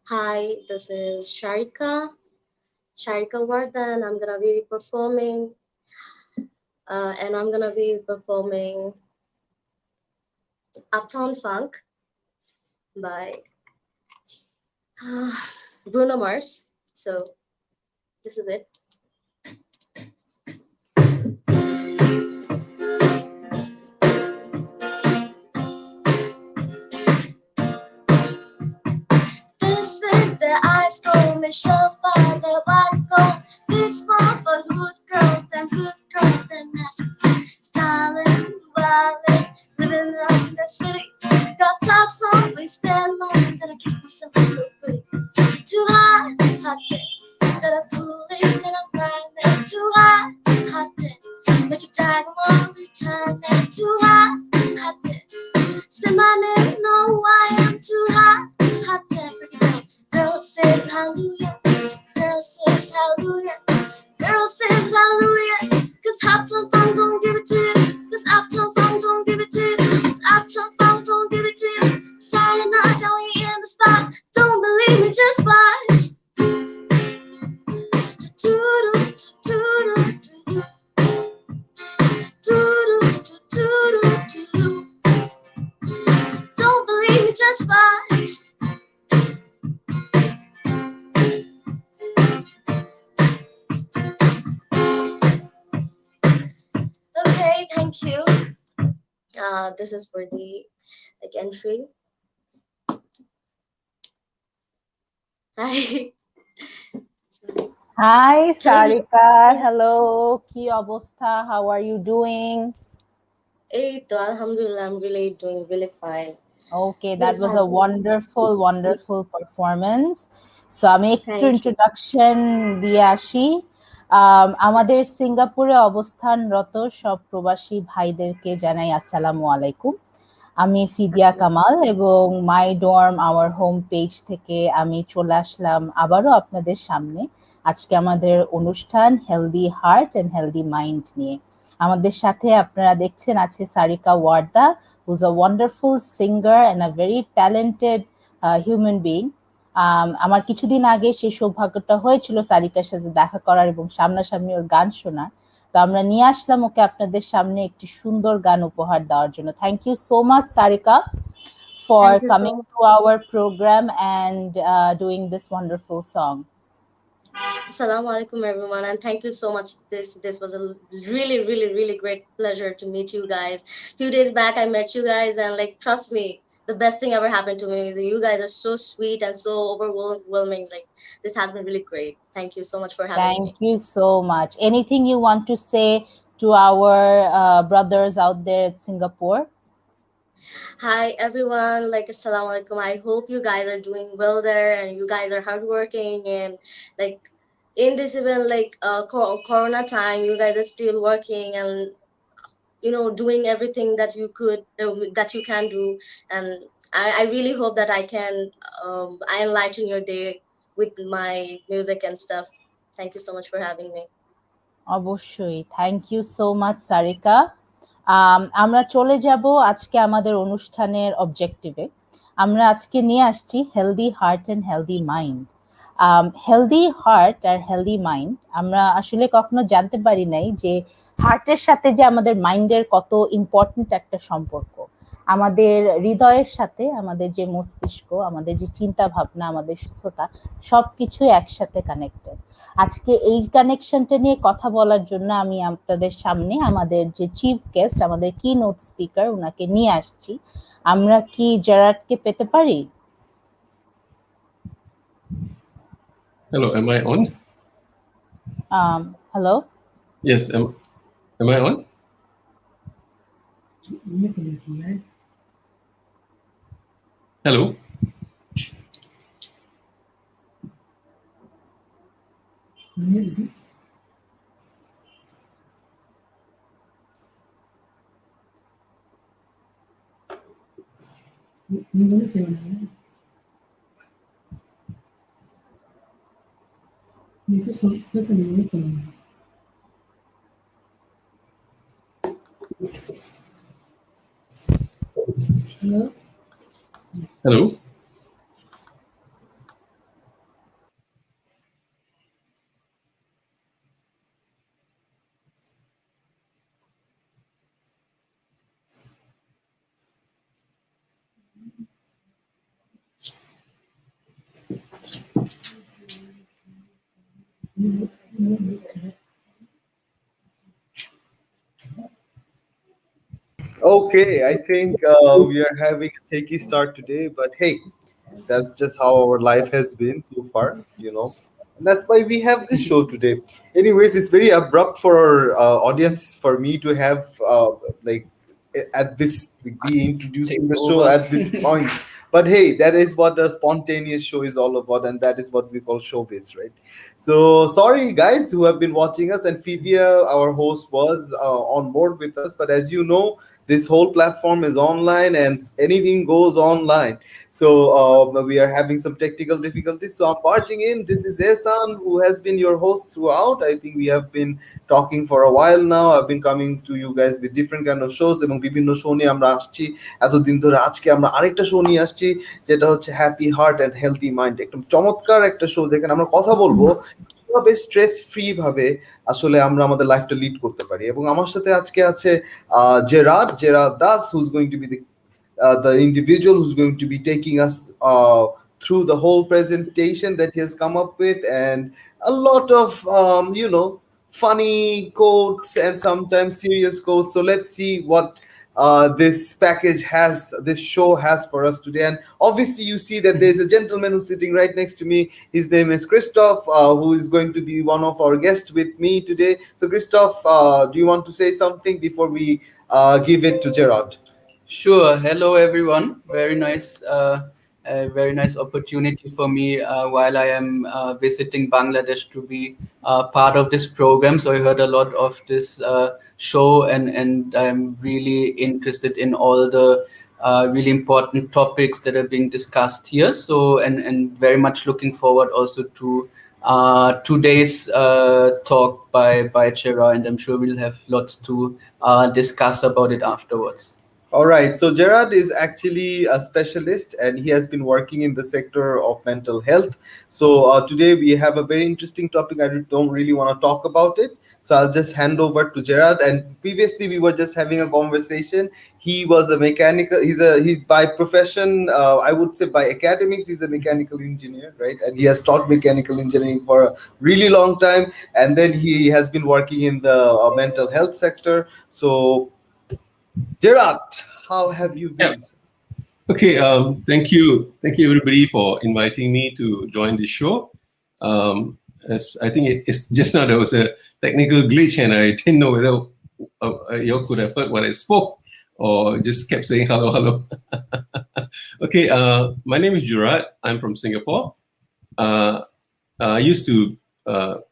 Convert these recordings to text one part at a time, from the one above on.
Hi, this is Sharika Vardhan. I'm gonna be performing, and I'm gonna be performing Uptown Funk by Bruno Mars. So this is it. This is the ice cold Michelle Fire, the white cold. This one for good girls, them masculine, styling, wildin', living up in the city. Got talks on, we stand long, gonna kiss myself, I'm so pretty. Too hot, hot day. Got a police and a fireman. Too hot day. Make you drag 'em all the time. And too hot day. Say my name, know why I'm too hot day. Break it down. Girl says hallelujah. Girl says hallelujah. Girl says hallelujah. Cause Uptown Funk don't give it to you. Cause Uptown Funk don't give it to you. Cause Uptown Funk don't give it to you. Silent night, only in the spot. Don't believe me, just watch. Don't believe me, just watch. Okay, thank you. This is for the entry. Hi. Hi, Hello. Sarika. Hello. Ki obostha? How are you doing? Hey, to Alhamdulillah, I'm really doing really fine. Okay, that This was has a been wonderful performance. So আমি একটু thank you. Introduction দিয়ে আসি। আমাদের সিঙ্গাপুরে অবস্থানরত সব প্রবাসী ভাইদেরকে জানাই আসসালামু আলাইকুম। আমি ফিদিয়া কামাল এবং মাই ডর্ম আওয়ার হোম পেজ থেকে আমি চলে আসলাম আবারও আপনাদের সামনে। আজকে আমাদের অনুষ্ঠান healthy heart and healthy mind নিয়ে। আমাদের সাথে আপনারা দেখছেন আছে Sarika Warda, whose a wonderful singer and a very talented human being. আমার কিছুদিন আগে সেই সৌভাগ্যটা হয়েছিল সারিকার সাথে দেখা করার এবং সামনাসামনি ওর গান শোনার। তো আমরা নিয়ে আসলাম ওকে আপনাদের সামনে একটি সুন্দর গান উপহার দেওয়ার জন্য। Thank you so much Sarika for Thank you coming so to much. our program and doing this wonderful song. Assalamu alaikum everyone, and thank you so much. This was a really great pleasure to meet you guys. Few days back I met you guys, and like trust me, the best thing ever happened to me. You guys are so sweet and so overwhelming. Like this has been really great. Thank you so much for having Thank me. you so much. Anything you want to say to our brothers out there at Singapore? Hi everyone, like assalamu alaikum. I hope you guys are doing well there and you guys are hardworking and like in this even like corona time you guys are still working and doing everything that you could that you can do, and I really hope that I enlighten your day with my music and stuff. Thank you so much for having me. অবশ্যই। Thank you so much Sarika. আমরা চলে যাব আজকে আমাদের অনুষ্ঠানের অবজেক্টিভে। আমরা আজকে নিয়ে আসছি healthy heart and healthy mind. Healthy heart আর হেলদি মাইন্ড আমরা আসলে কখনো জানতে পারি নাই যে হার্টের সাথে যে আমাদের মাইন্ডের কত ইম্পর্ট্যান্ট একটা সম্পর্ক। আমাদের হৃদয়ের সাথে আমাদের যে মস্তিষ্ক, আমাদের যে চিন্তা ভাবনা, আমাদের সুস্থতা সবকিছুই একসাথে কানেক্টেড। আজকে এই কানেকশনটা নিয়ে কথা বলার জন্য আমি আপনাদের সামনে আমাদের যে চিফ গেস্ট, আমাদের কি নোট স্পিকার, ওনাকে নিয়ে আসছি। আমরা কি জেরার্ডকে পেতে পারি? Hello, am I on? Hello, Yes, am I on? Hello? Hello? Okay, I think we are having a shaky start today, but hey, that's just how our life has been so far, And that's why we have this show today. Anyways, it's very abrupt for our audience for me to have like at this be introducing the show at this point. But hey, that is what a spontaneous show is all about, and that is what we call showbiz, right? So sorry, guys, who have been watching us, and Fidya, our host, was on board with us. But as you know, this whole platform is online, and anything goes online. So we are having some technical difficulties. So I'm barging in. This is Ehsan, who has been your host throughout. I think we have been talking for a while now. I've been coming to you guys with different kind of shows এবং বিভিন্ন show নিয়ে আমরা আসছি এতদিন ধরে। আজকে আমরা আরেকটা শো নিয়ে আসছি, যেটা হচ্ছে happy heart and healthy mind. একদম চমৎকার একটা শো যেখানে আমরা কথা বলবো কিভাবে স্ট্রেস ফ্রি ভাবে আসলে আমরা আমাদের লাইফটা লিড করতে পারি। এবং আমার সাথে আজকে আছে Jared Das, who's going to be the individual who's going to be taking us through the whole presentation that he has come up with, and a lot of funny quotes and sometimes serious quotes. So let's see what this show has for us today. And obviously you see that there's a gentleman who's sitting right next to me. His name is Christoph, who is going to be one of our guests with me today. So Christoph, do you want to say something before we give it to Gerard? Sure. Hello, everyone. Very nice opportunity for me while I am visiting Bangladesh to be part of this program. So I heard a lot of this show, and I'm really interested in all the really important topics that are being discussed here. So and very much looking forward also to today's talk by Chera, and I'm sure we'll have lots to discuss about it afterwards. All right. So Gerard is actually a specialist, and he has been working in the sector of mental health. So today we have a very interesting topic. I don't really want to talk about it. So I'll just hand over to Gerard. And previously we were just having a conversation. He was a mechanical. He's by profession. I would say by academics, he's a mechanical engineer, right? And he has taught mechanical engineering for a really long time. And then he has been working in the mental health sector. So Gerard, how have you been? Okay, thank you everybody for inviting me to join this show. As I think it's just now there was a technical glitch and I didn't know whether you could have heard what I spoke or just kept saying hello. Okay, my name is Gerard. I'm from Singapore. I used to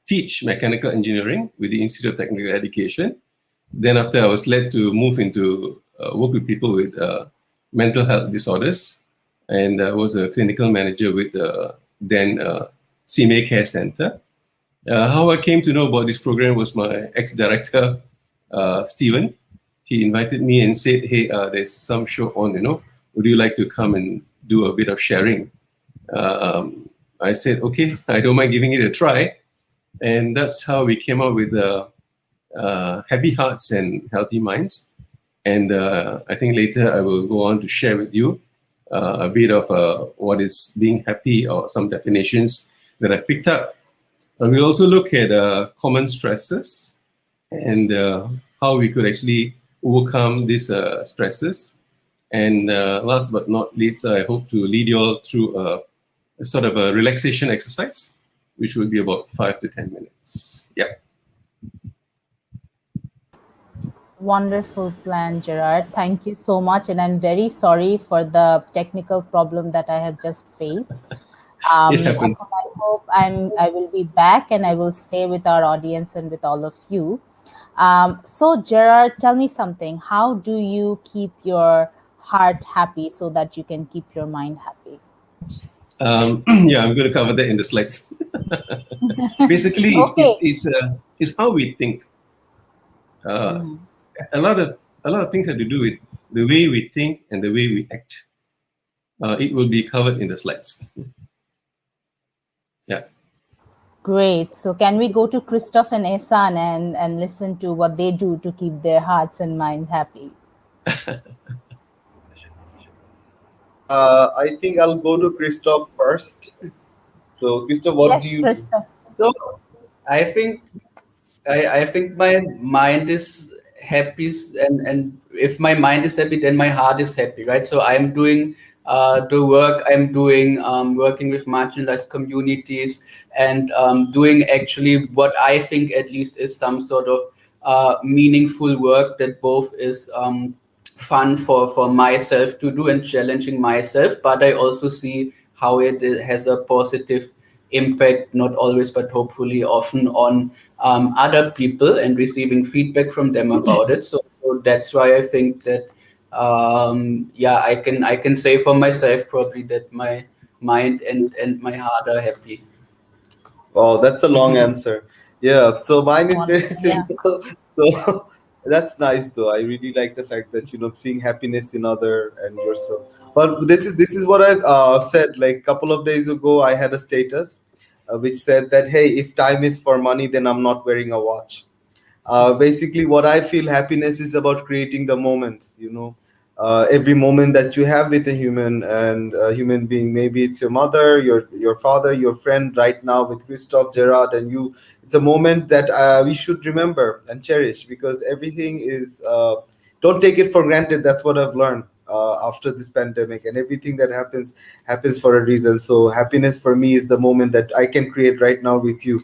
teach mechanical engineering with the Institute of Technical Education. Then after I was led to move into work with people with mental health disorders, and I was a clinical manager with then CMA Care Center. How I came to know about this program was my ex-director, Stephen. He invited me and said, hey, there's some show on, would you like to come and do a bit of sharing? I said, okay, I don't mind giving it a try. And that's how we came up with Happy Hearts and Healthy Minds. And I think later I will go on to share with you a bit of what is being happy or some definitions that I picked up. We'll also look at common stresses and how we could actually overcome these stresses. And last but not least, I hope to lead you all through a sort of a relaxation exercise, which will be about 5 to 10 minutes. Yeah. Wonderful plan, Gerard. Thank you so much. And I'm very sorry for the technical problem that I had just faced. It happens. I hope I will be back and I will stay with our audience and with all of you. So Gerard, tell me something. How do you keep your heart happy so that you can keep your mind happy? Yeah, I'm going to cover that in the slides. Basically, Okay. it's how we think. A lot of things have to do with the way we think and the way we act. It will be covered in the slides. Yeah. Great. So can we go to Christoph and Ehsan and listen to what they do to keep their hearts and mind happy? I think I'll go to Christoph first. So Christoph, what Yes, do you Christoph. do? I think I think my mind is happy, and if my mind is happy, then my heart is happy, right? So I'm doing the work I'm doing, working with marginalized communities, and doing actually what I think at least is some sort of meaningful work that both is fun for myself to do and challenging myself, but I also see how it has a positive impact, not always, but hopefully often on other people and receiving feedback from them about it. So that's why I think that yeah, I can say for myself probably that my mind and my heart are happy. Oh, that's a long answer. Yeah, so mine is very Wonderful. Yeah. simple. So that's nice though. I really like the fact that seeing happiness in other and yourself. But this is what I've said. Like a couple of days ago, I had a status which said that, hey, if time is for money, then I'm not wearing a watch. Basically what I feel happiness is about creating the moments, every moment that you have with a human and a human being. Maybe it's your mother, your father, your friend right now with Christoph, Gerard, and you. It's a moment that we should remember and cherish, because everything is don't take it for granted. That's what I've learned after this pandemic, and everything that happens for a reason. So happiness for me is the moment that I can create right now with you.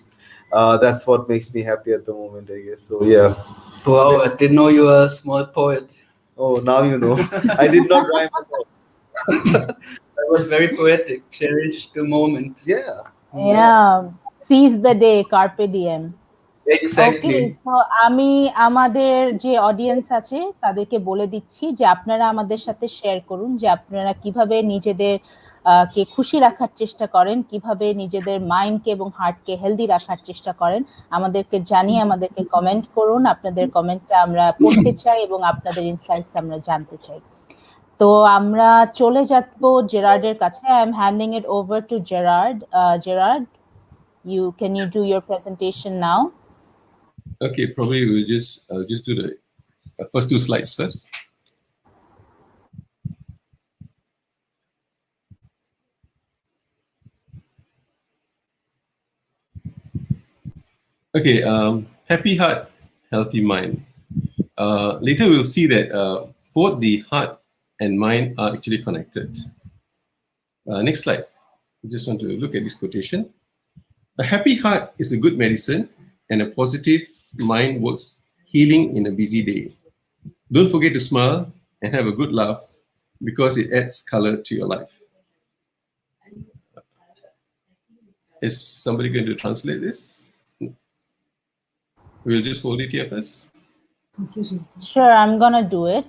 That's what makes me happy at the moment, I guess. So yeah. Wow, I didn't know you were a small poet. Oh, now you know. I did not rhyme at all. That was very poetic. Cherish the moment. Yeah. Yeah. Seize the day, carpe diem. Exactly. Okay, so আমি আমাদের যে audience আছে তাদেরকে বলে দিচ্ছি যে আপনারা আমাদের সাথে শেয়ার করুন যে আপনারা কিভাবে নিজেদের কে খুশি রাখার চেষ্টা করেন, কিভাবে নিজেদের মাইন্ডকে এবং হার্টকে হেলদি রাখার চেষ্টা করেন। আমাদেরকে জানিয়ে আমাদেরকে কমেন্ট করুন। আপনাদের কমেন্টটা আমরা পড়তে চাই এবং আপনাদের ইনসাইটস আমরা জানতে চাই। তো আমরা চলে যাবো জেরার্ডের কাছে। I am handing it over to Gerard. Gerard, can you do your presentation now? Okay, probably we'll just do the first two slides first. Okay, happy heart, healthy mind. Later we'll see that both the heart and mind are actually connected. Next slide. I just want to look at this quotation. A happy heart is a good medicine, and a positive mind works healing in a busy day. Don't forget to smile and have a good laugh, because it adds color to your life. Is somebody going to translate this? We'll just hold it here first. Sure, I'm gonna do it.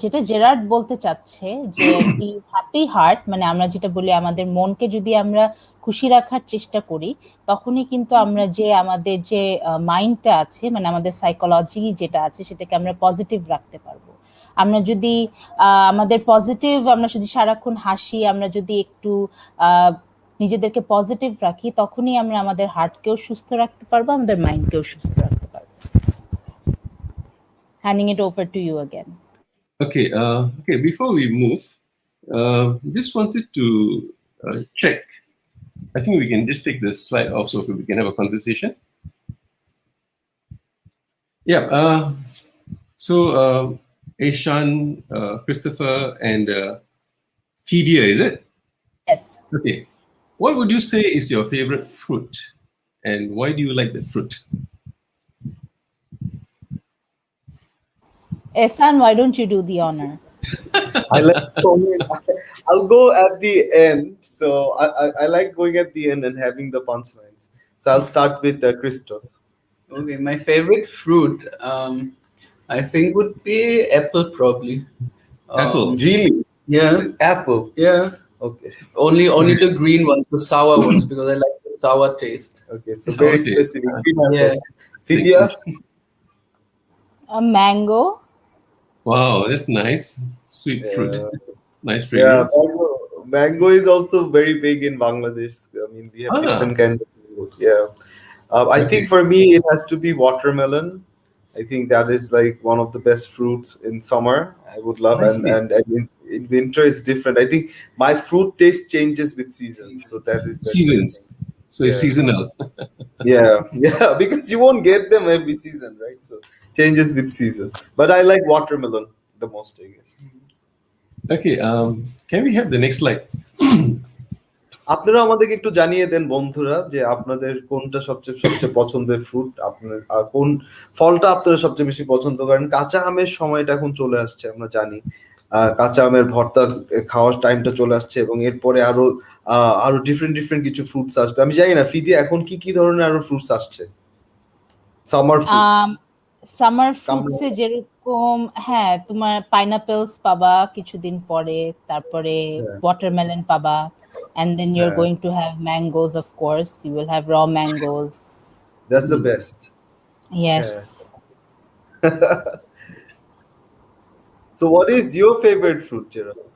যেটা Gerard বলতে চাচ্ছে যে একটি happy heart, মানে আমরা যেটা বলি আমাদের মনকে যদি আমরা খুশি রাখার চেষ্টা করি, তখনই কিন্তু আমরা যে আমাদের যে মাইন্ডটা আছে, মানে আমাদের সাইকোলজি যেটা আছে সেটাকে আমরা পজিটিভ রাখতে পারবো। আমরা যদি আমাদের পজিটিভ, আমরা যদি সারাক্ষণ হাসি, আমরা যদি একটু নিজেদেরকে পজিটিভ রাখি, তখনই আমরা আমাদের হার্টকেও সুস্থ রাখতে পারবো, আমাদের মাইন্ডকেও সুস্থ রাখতে পারবো। Handing it over to you again. Okay. Okay. Before we move, just wanted to check. I think we can just take the slide off so we can have a conversation. Yeah. So Aishan, Christopher, and Fidia, is it? Yes. Okay. What would you say is your favorite fruit, and why do you like the fruit? Ehsan, why don't you do the honor? I'll go at the end. So I like going at the end and having the punchlines. So I'll start with Christoph. Okay, my favorite fruit, I think would be apple probably. Apple. Really? Yeah. Apple. Yeah. Okay. Only the green ones, the sour ones, because I like the sour taste. Okay. So Sour very taste. specific. Green apple. Yeah. Fidia? A mango. Wow, that's nice. Sweet fruit. Nice Yeah, fragrance. mango is also very big in Bangladesh. I mean, we have different kinds of mangoes. Yeah. I think for me, it has to be watermelon. I think that is like one of the best fruits in summer. I would love, I see. and in winter it's different. I think my fruit taste changes with season. So that is Seasons. So it's seasonal. Yeah, yeah, because you won't get them every season, right? So changes with season. But I like watermelon the most, I guess. Okay, can we have the next slide? আপনারা আমাদেরকে একটু জানিয়ে দেন বন্ধুরা যে আপনাদের কোনটা সবচেয়ে পছন্দের ফ্রুট, আপনার কোন ফলটা আপনারা সবচেয়ে বেশি পছন্দ করেন। কাঁচা আমের সময়টা এখন চলে আসছে, আমরা জানি কাঁচা আমের ভর্তা খাওয়ার টাইমটা চলে আসছে, এবং এরপরে আরো ডিফারেন্ট কিছু ফ্রুটস আসবে। আমি জানি না ফিদি এখন কি ধরনের আরো ফ্রুটস আসছে সামার ফ্রুটস। সামার ফ্রুটসে যেরকম হ্যাঁ তোমার পাইনাপেলস পাবা কিছুদিন পরে, তারপরে ওয়াটারমেলন পাবা, and then you're going to have mangoes, of course. You will have raw mangoes. That's the best. Yes. So what is your favorite fruit, Gerald?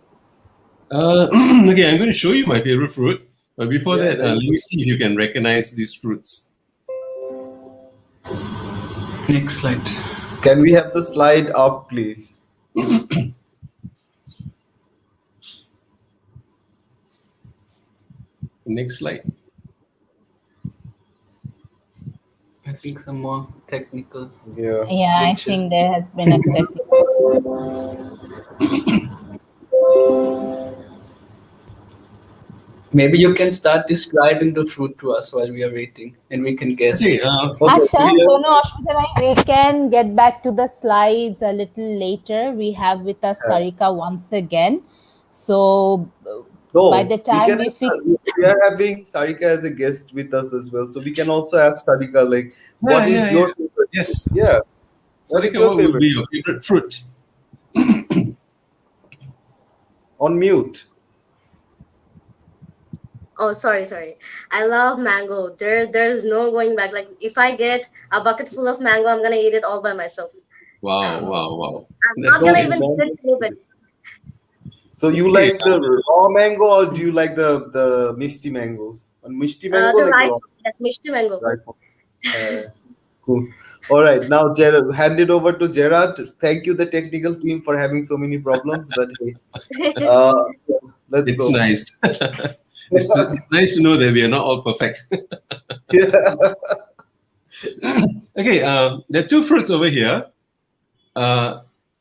Okay, I'm going to show you my favorite fruit. But before that, let me see if you can recognize these fruits. Next slide. Can we have the slide up, please? Next slide. I think some more technical. Yeah, I think there has been a technical. Maybe you can start describing the fruit to us while we are waiting, and we can guess. Okay, Acha, we can get back to the slides a little later. We have with us Sarika once again. So by the time we are having Sarika as a guest with us as well, so we can also ask Sarika like, what is your favorite? Yes. Yeah. Sarika, what would be your favorite fruit? On mute. Oh, sorry. I love mango. There's no going back. Like if I get a bucket full of mango, I'm gonna eat it all by myself. Wow. I'm not gonna even give it to anybody. So you like the raw mango, or do you like the mishti mangoes? Mishti mango, yes, mishti mango. Right. Cool. All right, now Gerard, hand it over to Gerard. Thank you, the technical team, for having so many problems. But hey, let's it's go. Nice. It's nice to know that we are not all perfect. Okay, there are two fruits over here.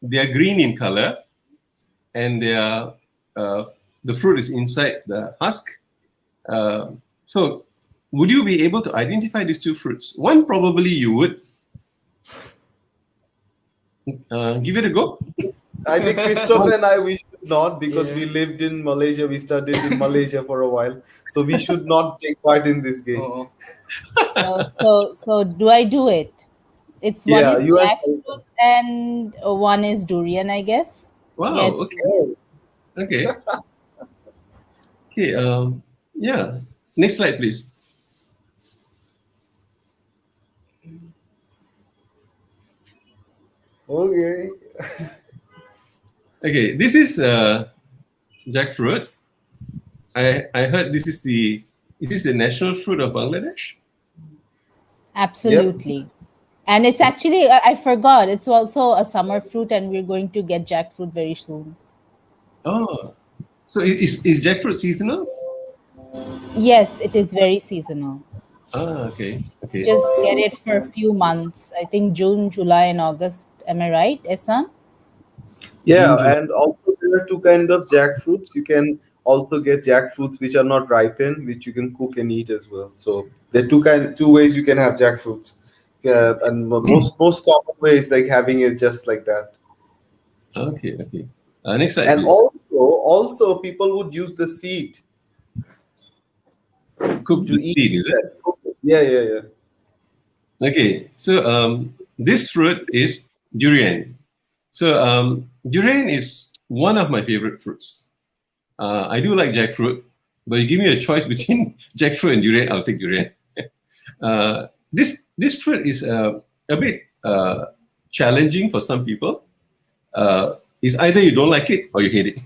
They are green in color, and they are the fruit is inside the husk. So, would you be able to identify these two fruits? One, probably you would. Give it a go. I think Christopher and I, we should not, because we lived in Malaysia. We studied in Malaysia for a while, so we should not take part in this game. So do I do it? It's one is jackfruit and one is durian, I guess. Wow. Okay. Okay. Yeah. Next slide, please. Okay. Okay, this is jackfruit. I heard this is the national fruit of Bangladesh? Absolutely. Yep. And it's actually, I forgot, it's also a summer fruit, and we're going to get jackfruit very soon. Oh, so is jackfruit seasonal? Yes, it is very seasonal. Okay. Just get it for a few months. I think June, July, and August. Am I right, Ehsan? Yeah, and also there are two kinds of jackfruits. You can also get jackfruits which are not ripened, which you can cook and eat as well. So there are two ways you can have jackfruits. And most common way is like having it just like that. Okay. Next slide, and please. Also people would use the seed. Cook the seed, is it? Yeah. Okay, so this fruit is durian. So durian is one of my favorite fruits. I do like jackfruit, but you give me a choice between jackfruit and durian, I'll take durian. This fruit is a bit challenging for some people. It's either you don't like it or you hate it.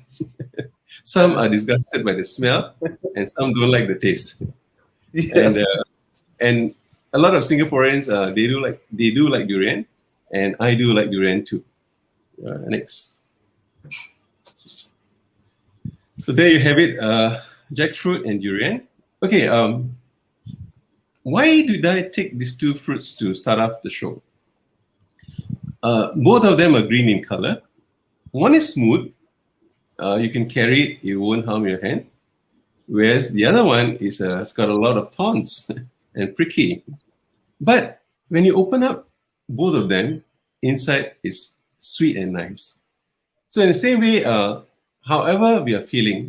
Some are disgusted by the smell, and some don't like the taste. Yeah. And a lot of Singaporeans they do like durian, and I do like durian too. Next. So there you have it, jackfruit and durian. Okay, why did I take these two fruits to start off the show? Both of them are green in color. One is smooth. You can carry it, it won't harm your hand. Whereas the other one is it's got a lot of thorns and pricky. But when you open up both of them, inside is sweet and nice. So in the same way, however we are feeling,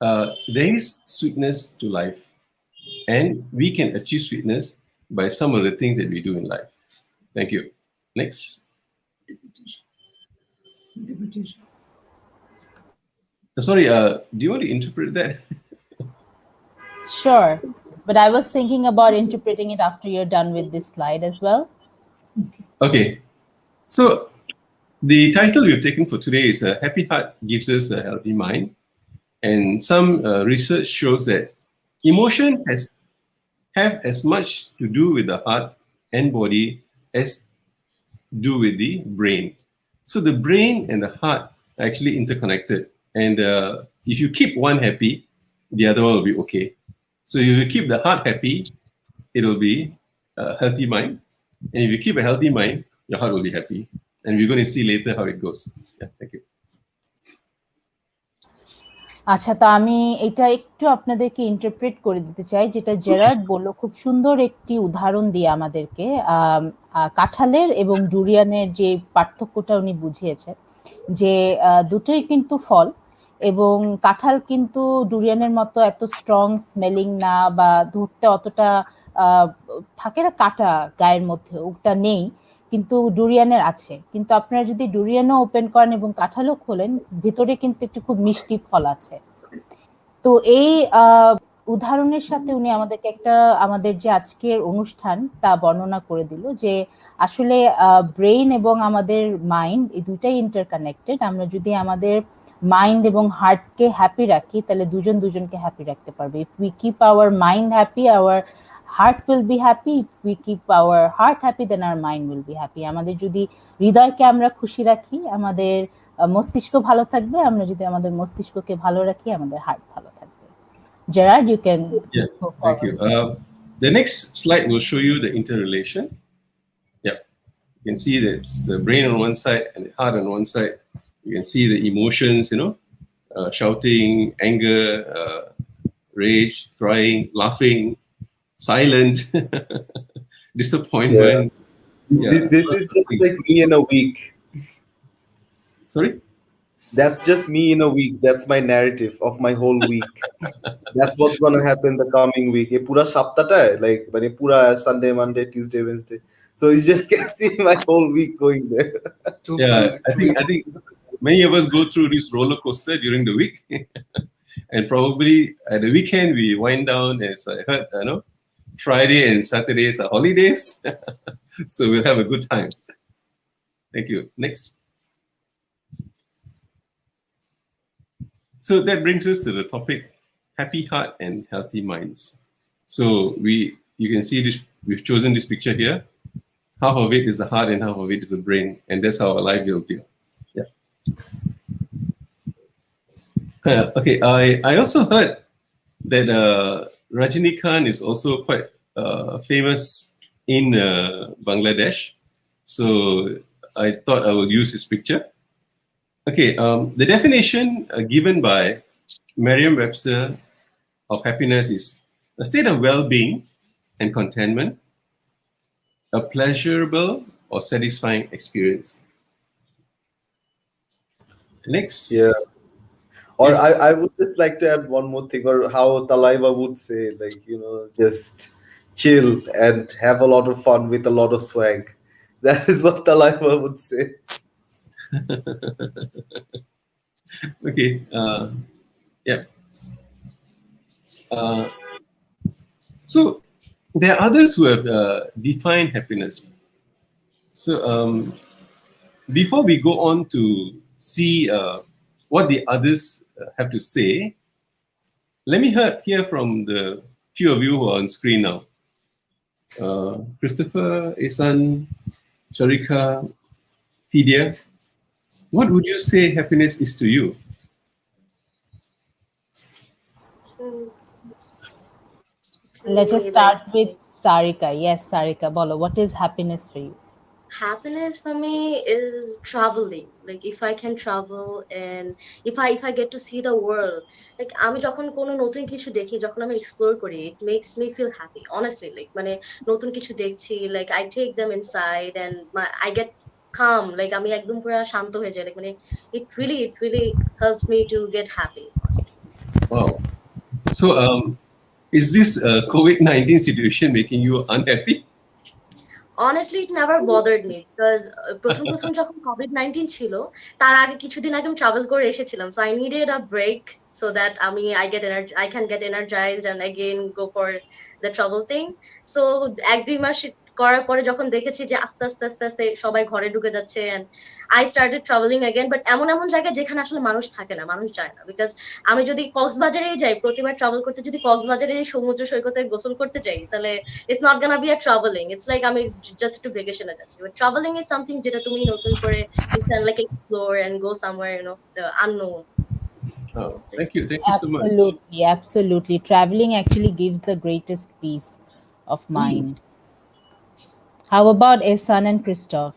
there is sweetness to life. And we can achieve sweetness by some of the things that we do in life. Thank you. Next. Sorry, do you want to interpret that? Sure, but I was thinking about interpreting it after you're done with this slide as well. Okay, so the title we've taken for today is A Happy Heart Gives Us a Healthy Mind. And some research shows that emotion have as much to do with the heart and body as do with the brain. So the brain and the heart are actually interconnected. And if you keep one happy, the other one will be okay. So if you keep the heart happy, it will be a healthy mind. And if you keep a healthy mind, your heart will be happy. And we're going to see later how it goes. Yeah, thank you. আচ্ছা, তা আমি এটা একটু আপনাদেরকে interpret করে দিতে চাই, যেটা জেরার্ড বললো খুব সুন্দর একটি উদাহরণ দিয়ে আমাদেরকে কাঁঠালের এবং ডুরিয়ানের যে পার্থক্যটা উনি বুঝিয়েছেন, যে দুটোই কিন্তু ফল, এবং কাঁঠাল কিন্তু ডুরিয়ানের মতো এত স্ট্রং স্মেলিং না, বা ধরতে অতটা থাকে না কাটা গায়ের মধ্যে, ওটা নেই, কিন্তু ডুরিয়ানের আছে। কিন্তু আপনারা যদি ডুরিয়ানও ওপেন করেন এবং কাঁঠালও খোলেন, ভিতরে কিন্তু একটি খুব মিষ্টি ফল আছে। তো এই উদাহরণের সাথে উনি আমাদেরকে একটা আমাদের যে আজকের অনুষ্ঠান তা বর্ণনা করে দিল, যে আসলে ব্রেইন এবং আমাদের মাইন্ড এই দুটাই ইন্টারকানেক্টেড। আমরা যদি আমাদের মাইন্ড এবং হার্টকে হ্যাপি রাখি, তাহলে দুজন দুজনকে হ্যাপি রাখতে পারবে। If we keep our mind happy, our heart will be happy. If we keep our heart happy, then our mind will be happy. আমাদের যদি হৃদয়কে আমরা খুশি রাখি, আমাদের মস্তিষ্ক ভালো থাকবে। আমরা যদি আমাদের মস্তিষ্ককে ভালো রাখি, আমাদের হার্ট ভালো থাকবে। Gerard, you can. Yeah, thank you. The next slide will show you the interrelation. Yeah, you can see that it's the brain on one side and the heart on one side. You can see the emotions, shouting, anger, rage, crying, laughing, silent, disappointment. Yeah. This is just like me in a week. Sorry? That's just me in a week. That's my narrative of my whole week. That's what's going to happen the coming week. Ye pura saptata, like pura Sunday, Monday, Tuesday, Wednesday. So you just can see my whole week going there. Yeah, I think many of us go through this roller coaster during the week. And probably at the weekend we wind down, as I heard, Friday and Saturdays are holidays. So we'll have a good time. Thank you. Next. So that brings us to the topic, happy heart and healthy minds. So you can see this, we've chosen this picture here. Half of it is the heart and half of it is the brain. And that's how our life will be. Yeah. Okay, I also heard that Rajinikanth is also quite famous in Bangladesh. So I thought I will use his picture. Okay, the definition given by Merriam-Webster of happiness is a state of well-being and contentment, a pleasurable or satisfying experience. Next. Yeah. Or Yes. I would just like to add one more thing, or how Talaiba would say, like, just chill and have a lot of fun with a lot of swag. That is what Talaiba would say. Okay. Yeah. So there are others who have defined happiness. So before we go on to see what the others have to say, let me hear from the few of you who are on screen now. Christopher, Ihsan, Sharika, Fidia, what would you say happiness is to you? Let us me, start with Sarika. Yes, Sarika, bolo, what is happiness for you? happiness for me is traveling. Like if I can travel, and if I get to see the world, like আমি যখন কোনো নতুন কিছু দেখি, যখন আমি explore করি, it makes me feel happy honestly. Like মানে নতুন কিছু দেখছি, like I take them inside and I get calm, like আমি একদম পুরো শান্ত হয়ে যাই, like মানে it really helps me to get happy. Wow. So, is this COVID-19 situation making you unhappy? Honestly, it never bothered me because প্রথম প্রথম যখন COVID-19 ছিল, তার আগে কিছুদিন আগে আমি ট্রাভেল করে এসেছিলাম, so I needed a break so that I can get energized and again go for the travel thing. So এক দুই মাস করার পরে যখন দেখেছি যে আস্তে আস্তে আস্তে আস্তে সবাই ঘরে ঢুকে যাচ্ছে, and I started traveling again, but এমন এমন জায়গায় যেখানে আসলে মানুষ থাকে না, মানুষ যায় না, because আমি যদি কক্সবাজারেই যাই, প্রতিবার ট্রাভেল করতে যদি কক্সবাজারে সমুদ্র সৈকতে গোসল করতে যাই, তাহলে it's not gonna be a traveling. It's like আমি just একটু ভেকেশনে যাচ্ছি, but traveling is something যেটা তুমি নতুন করে you can like explore and go somewhere, you know, the unknown. Oh, thank you so much. Absolutely, absolutely. Traveling actually gives the greatest peace of mind. How about Ehsan and Christoph?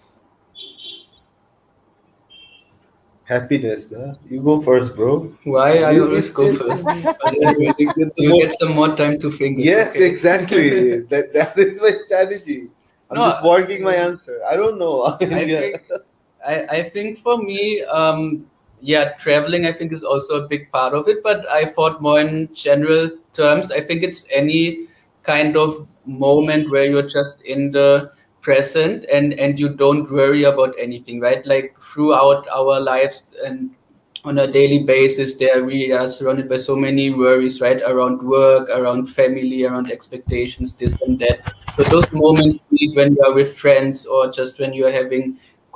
Happiness, huh? You go first, bro. Why I You- always go first? you You get some more time to think. Yes, Okay. exactly. That is my strategy. I'm No, just working my answer. I don't know. I think for me, yeah, traveling I think is also a big part of it, but I thought more in general terms. I think it's any kind of moment where you're just in the present and you don't worry about anything, right? Like throughout our lives and on a daily basis, there we are surrounded by so many worries, right? Around work, around family, around expectations, this and that. So those moments, be it when you are with friends or just when you're having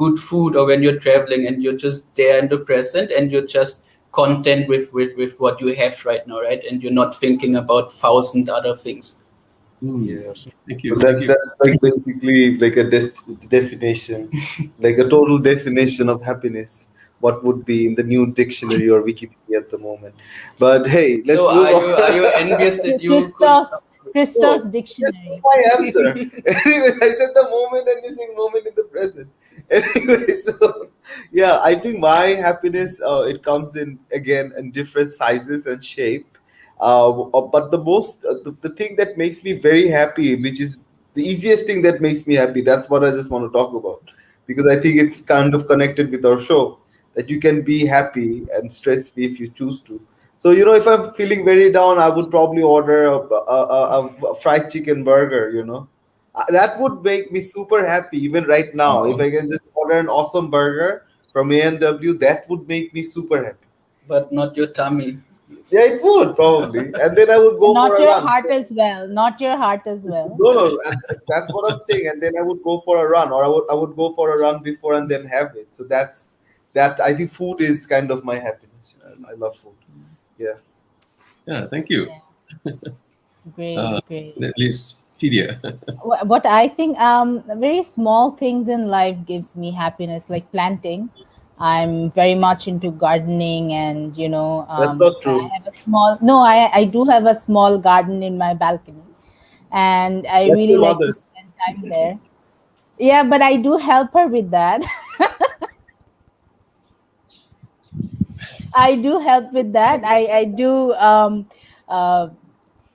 good food or when you're traveling and you're just there in the present and you're just content with what you have right now, right? And you're not thinking about 1,000 other things. Yeah. Thank you. But Thank you. that's like basically like a definition, like a total definition of happiness. What would be in the new dictionary or Wikipedia at the moment? But hey, let's So move on. are you envious that you Christoph's Oh, dictionary. my answer. Anyway, I said the moment and missing moment in the present. Anyway, so yeah, I think my happiness it comes in again in different sizes and shape. But the thing that makes me very happy, which is the easiest thing that makes me happy, that's what I just want to talk about, because I think it's kind of connected with our show, that you can be happy and stress free if you choose to. So, you know, if I'm feeling very down, I would probably order a fried chicken burger, you know. That would make me super happy even right now. Oh. If I can just order an awesome burger from A&W, that would make me super happy. but not your tummy. Yeah, it would probably. And then I would go Not for a your run. heart as well. Not your heart as well. No, that's what I'm saying. And then I would go for a run, or I would go for a run before and then have it. So that I think food is kind of my happiness. I love food. Yeah. Yeah, thank you. Great, great. At least Fidia. What I think, very small things in life gives me happiness, like planting. I'm very much into gardening, and you know, That's not true. I have a small. No, I do have a small garden in my balcony, and I That's really your like to mother's. spend time there. Yeah, but I do help her with that. I do help with that. I do,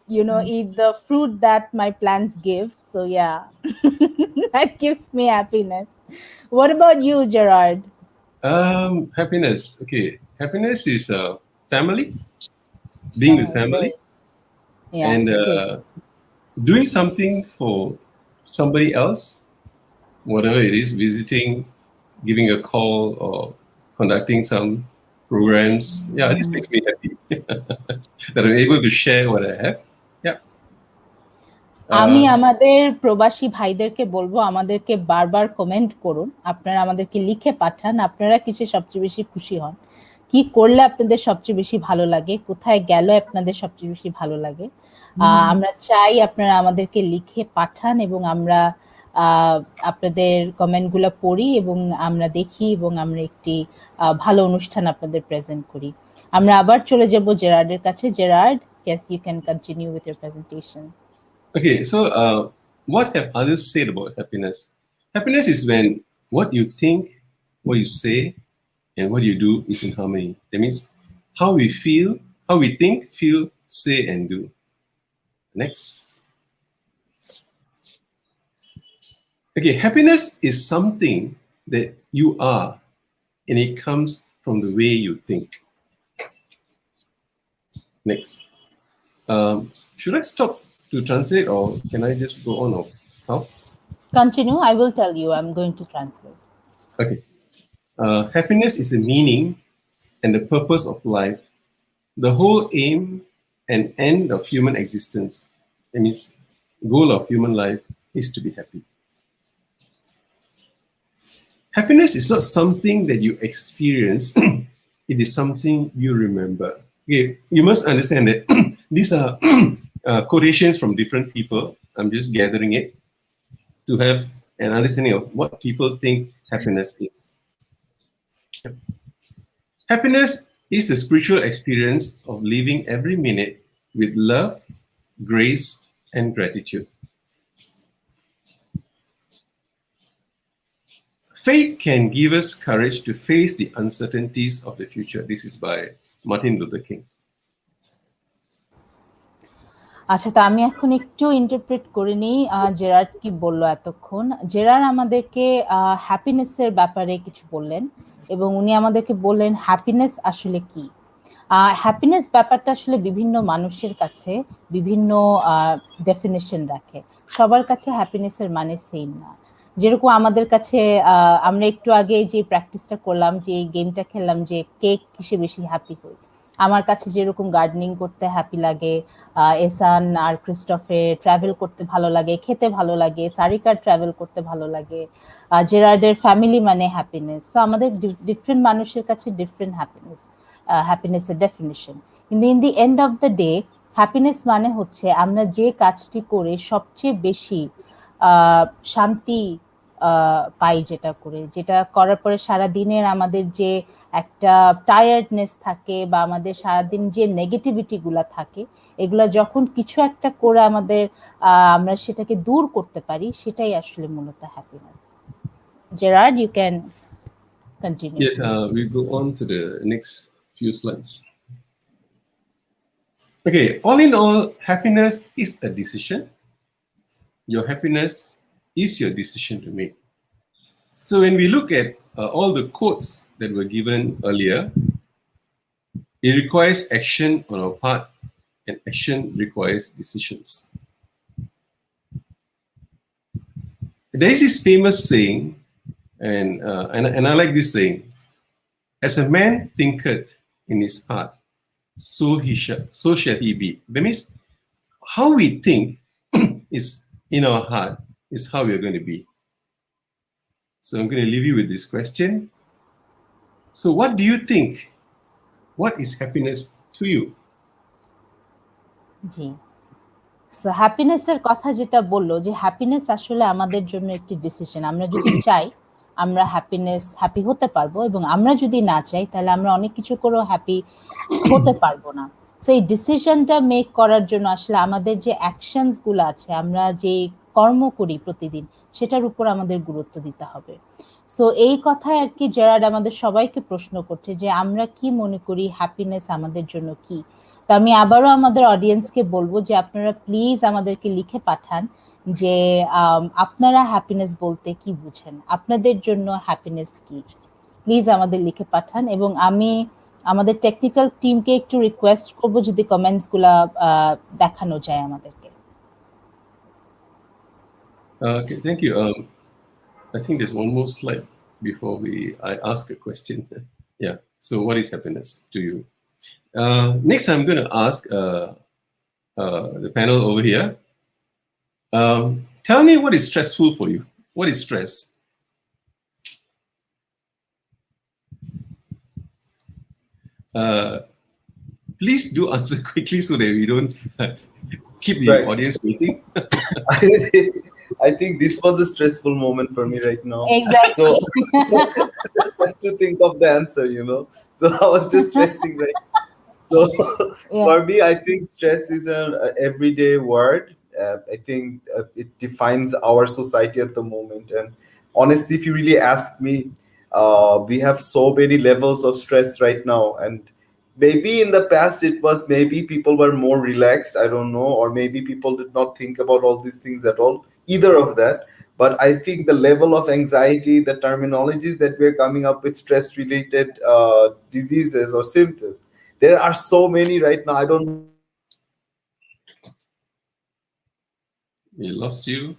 you know, eat the fruit that my plants give. So yeah, that gives me happiness. What about you, Gerard? Happiness. Okay, happiness is family, being with family, Yeah, and true. doing something for somebody else, whatever it is, visiting, giving a call, or conducting some programs. Yeah, this makes me happy that I'm able to share what I have. Yeah. আমি আমাদের প্রবাসী ভাইদেরকে বলবো, আমাদেরকে বারবার comment করুন, আপনারা আমাদেরকে লিখে পাঠান, আপনারা কিসে সবচেয়ে বেশি খুশি হন, কি করলে আপনাদের সবচেয়ে বেশি ভালো লাগে, কোথায় গেলে আপনাদের সবচেয়ে বেশি ভালো লাগে। আমরা চাই আপনারা আমাদেরকে লিখে পাঠান এবং আমরা আপনাদের কমেন্টগুলো পড়ি এবং আমরা দেখি এবং আমরা একটি ভালো অনুষ্ঠান আপনাদের প্রেজেন্ট করি। আমরা আবার চলে যাব জেরার্ডের কাছে। Gerard, yes, you can continue with your presentation. Okay, so what have others said about happiness? Happiness is when what you think, what you say, and what you do is in harmony. That means how we feel, how we think, feel, say, and do. Next. Okay, happiness is something that you are, and it comes from the way you think. Next. Should I stop to translate, or can I just go on? Or how? Continue. I will tell you. I'm going to translate. Okay. Happiness is the meaning and the purpose of life, the whole aim and end of human existence. That means goal of human life is to be happy. Happiness is not something that you experience, it is something you remember. Okay, you must understand that these are quotations from different people. I'm just gathering it to have an understanding of what people think happiness is. Happiness is the spiritual experience of living every minute with love, grace, and gratitude. Faith can give us courage to face the uncertainties of the future. This is by Martin Luther King. আচ্ছা, তা আমি এখন একটু interpret করে নিই Gerard কি বললো এতক্ষণ। জেরার্ড আমাদেরকে হ্যাপিনেসের ব্যাপারে কিছু বললেন এবং উনি আমাদেরকে বললেন হ্যাপিনেস আসলে কি। হ্যাপিনেস ব্যাপারটা আসলে বিভিন্ন মানুষের কাছে বিভিন্ন ডেফিনেশন রাখে, সবার কাছে হ্যাপিনেসের মানে সেম না। যেরকম আমাদের কাছে আমরা একটু আগে যে প্র্যাকটিসটা করলাম, যে গেমটা খেললাম যে কেক কিসে বেশি হ্যাপি হই, আমার কাছে যেরকম গার্ডেনিং করতে হ্যাপি লাগে, এসান আর ক্রিস্টফের ট্রাভেল করতে ভালো লাগে, খেতে ভালো লাগে, সারিকার ট্রাভেল করতে ভালো লাগে, জেরার্ডের ফ্যামিলি মানে হ্যাপিনেস। সো আমাদের ডিফারেন্ট মানুষের কাছে ডিফারেন্ট হ্যাপিনেসের ডেফিনিশন। কিন্তু in the end of the day happiness মানে হচ্ছে আমরা যে কাজটি করে সবচেয়ে বেশি শান্তি পাই, যেটা করার পরে সারা দিনের আমাদের যে একটা টায়ার্ডনেস থাকে বা আমাদের সারাদিন যে নেগেটিভিটি গুলা থাকে, এগুলা যখন কিছু একটা করে আমরা সেটাকে দূর করতে পারি, সেটাই আসলে মূলত happiness. Gerard, you can continue. Yes, we go on to the next few slides. Okay, all in all, happiness is a decision. Your happiness is your decision to make. So when we look at all the quotes that were given earlier, it requires action on our part, and action requires decisions. There is this famous saying, and I like this saying: "As a man thinketh in his heart, so shall he be." That means how we think is in our heart is how we are going to be. So I'm going to leave you with this question. So what do you think? What is happiness to you? জি, so হ্যাপিনেসের কথা যেটা বললো, যে happiness আসলে আমাদের জন্য একটি ডিসিশন। আমরা যদি চাই আমরা হ্যাপি হতে পারবো, এবং আমরা যদি না চাই তাহলে আমরা অনেক কিছু করেও হ্যাপি হতে পারবো না। সো এই ডিসিশনটা মেক করার জন্য আসলে আমাদের যে অ্যাকশনস গুলো আছে, আমরা যে কর্ম করি প্রতিদিন, সেটার উপর আমাদের গুরুত্ব দিতে হবে। সো এই কথায় আর কি জেরার্ড আমাদের সবাইকে প্রশ্ন করছে যে আমরা কি মনে করি হ্যাপিনেস আমাদের জন্য কি। তো আমি আবারও আমাদের অডিয়েন্সকে বলবো যে আপনারা প্লিজ আমাদেরকে লিখে পাঠান যে আপনারা হ্যাপিনেস বলতে কি বুঝেন, আপনাদের জন্য হ্যাপিনেস কি। প্লিজ আমাদের লিখে পাঠান, এবং আমি আমাদের টেকনিক্যাল টিমকে একটু রিকোয়েস্ট করব যদি কমেন্টসগুলো দেখানো যায় আমাদেরকে। Okay, thank you. I think there's one more slide before I ask a question. Yeah. So, what is happiness to you? Next, I'm going to ask the panel over here. Tell me what is stressful for you. What is stress? Please do answer quickly so that we don't keep the audience waiting. I think this was a stressful moment for me right now. Exactly. So I just have to think of the answer, So I was just stressing, right? So for me, I think stress is an everyday word I think it defines our society at the moment. And honestly, if you really ask me, we have so many levels of stress right now. And maybe in the past, it was maybe people were more relaxed. I don't know. Or maybe people did not think about all these things at all. Either of that. But I think the level of anxiety, the terminologies that we're coming up with, stress related diseases or symptoms, there are so many right now. I don't. We lost you.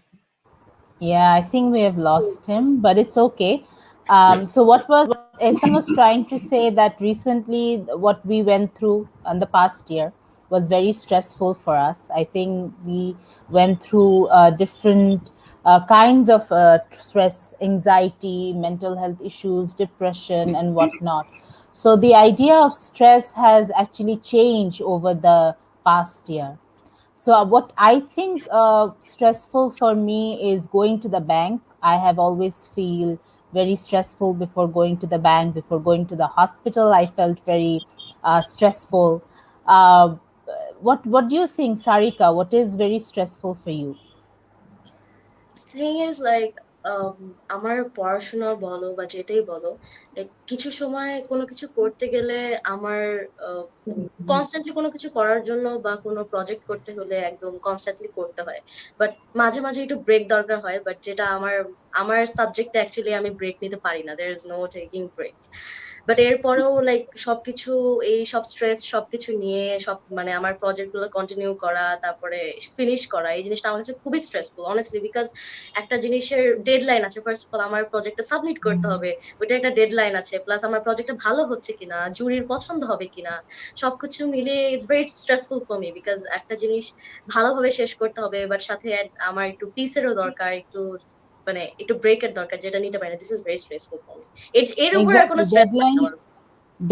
Yeah, I think we have lost him, but it's okay. Yeah. So what Ehsan was trying to say that recently what we went through in the past year was very stressful for us. I think we went through different kinds of stress, anxiety, mental health issues, depression, and whatnot. So the idea of stress has actually changed over the past year. So what I think stressful for me is going to the bank. I have always feel very stressful before going to the bank, before going to the hospital. I felt very stressful. Uh, what do you think, Sarika? What is very stressful for you? Thing is like আমার পড়াশোনা বলো বা যেটাই বলো, like কিছু সময় কোনো কিছু করতে গেলে আমার কনস্ট্যান্টলি কোনো কিছু করার জন্য বা কোনো প্রজেক্ট করতে হলে একদম কনস্ট্যান্টলি করতে হয়, বাট মাঝে মাঝে একটু ব্রেক দরকার হয়, বাট যেটা আমার আমার সাবজেক্টে অ্যাকচুয়ালি আমি ব্রেক নিতে পারি না, there is no taking break. But এরপরেও লাইক সবকিছু, এই সব স্ট্রেস সবকিছু নিয়ে সব মানে আমার প্রজেক্ট গুলো কন্টিনিউ করা, তারপরে ফিনিশ করা, এই জিনিসটা আমার কাছে খুবই স্ট্রেসফুল অনেস্টলি, বিকজ একটা জিনিসের ডেডলাইন আছে। ফার্স্ট অফ অল আমার প্রজেক্টটা সাবমিট করতে হবে, ওইটা একটা ডেডলাইন আছে, প্লাস আমার প্রজেক্টটা ভালো হচ্ছে কিনা, জুরির পছন্দ হবে কিনা, সবকিছু মিলিয়ে it's very stressful for me, because একটা জিনিস ভালোভাবে শেষ করতে হবে, বাট সাথে আমার একটু পিসেরও দরকার, একটু মানে একটু ব্রেকের দরকার, যেটা নিতে পারি না। This is very stressful for me. এর উপর আর কোনো Exactly. স্ট্রেস নাই আমার।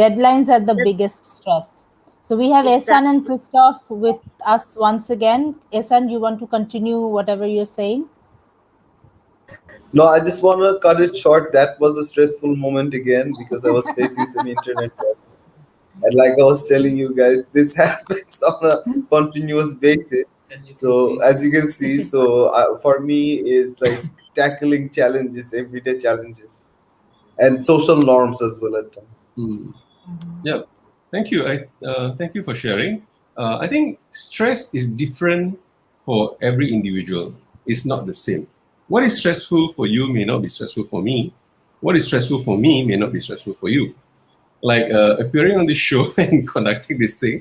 Deadlines are the biggest stress. So we have Ehsan and Christoph with us once again. Ehsan, you want to continue whatever you're saying? No, I just want to cut it short. That was a stressful moment again because I was facing some internet problems. And like I was telling you guys, this happens on a continuous basis. So as you can see, so for me is like tackling challenges, everyday challenges, and social norms as well at times. Yeah, thank you. Thank you for sharing. I think stress is different for every individual. It's not the same. What is stressful for you may not be stressful for me. What is stressful for me may not be stressful for you. Like appearing on this show and conducting this thing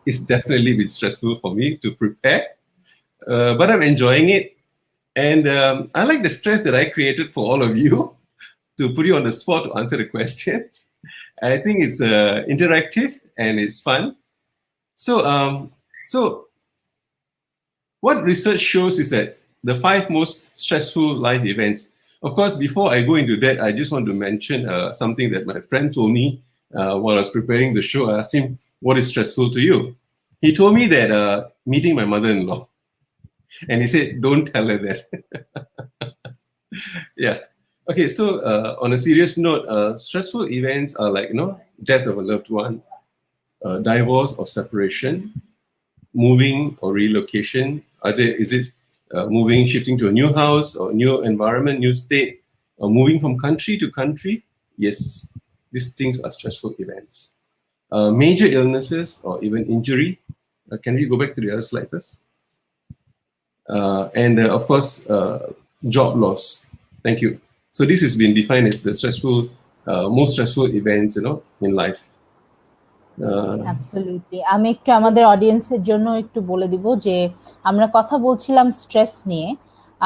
is definitely a bit stressful for me to prepare, but I'm enjoying it. And I like the stress that I created for all of you to put you on the spot to answer the questions. I think it's interactive and it's fun. So what research shows is that the 5 most stressful life events. Of course, before I go into that, I just want to mention something that my friend told me while I was preparing the show. I asked him, what is stressful to you? He told me that meeting my mother-in-law. And he said, don't tell her that. Yeah. Okay, so on a serious note, stressful events are like, death of a loved one, divorce or separation, moving or relocation. Is it moving, shifting to a new house or new environment, new state, or moving from country to country? Yes, these things are stressful events. Major illnesses or even injury. Can we go back to the other slide first? And of course, job loss. Thank you. So this has been defined as the most stressful events, in life. Absolutely. আমি একটু আমাদের অডিয়েন্সের জন্য একটু বলে দিব যে আমরা কথা বলছিলাম স্ট্রেস নিয়ে।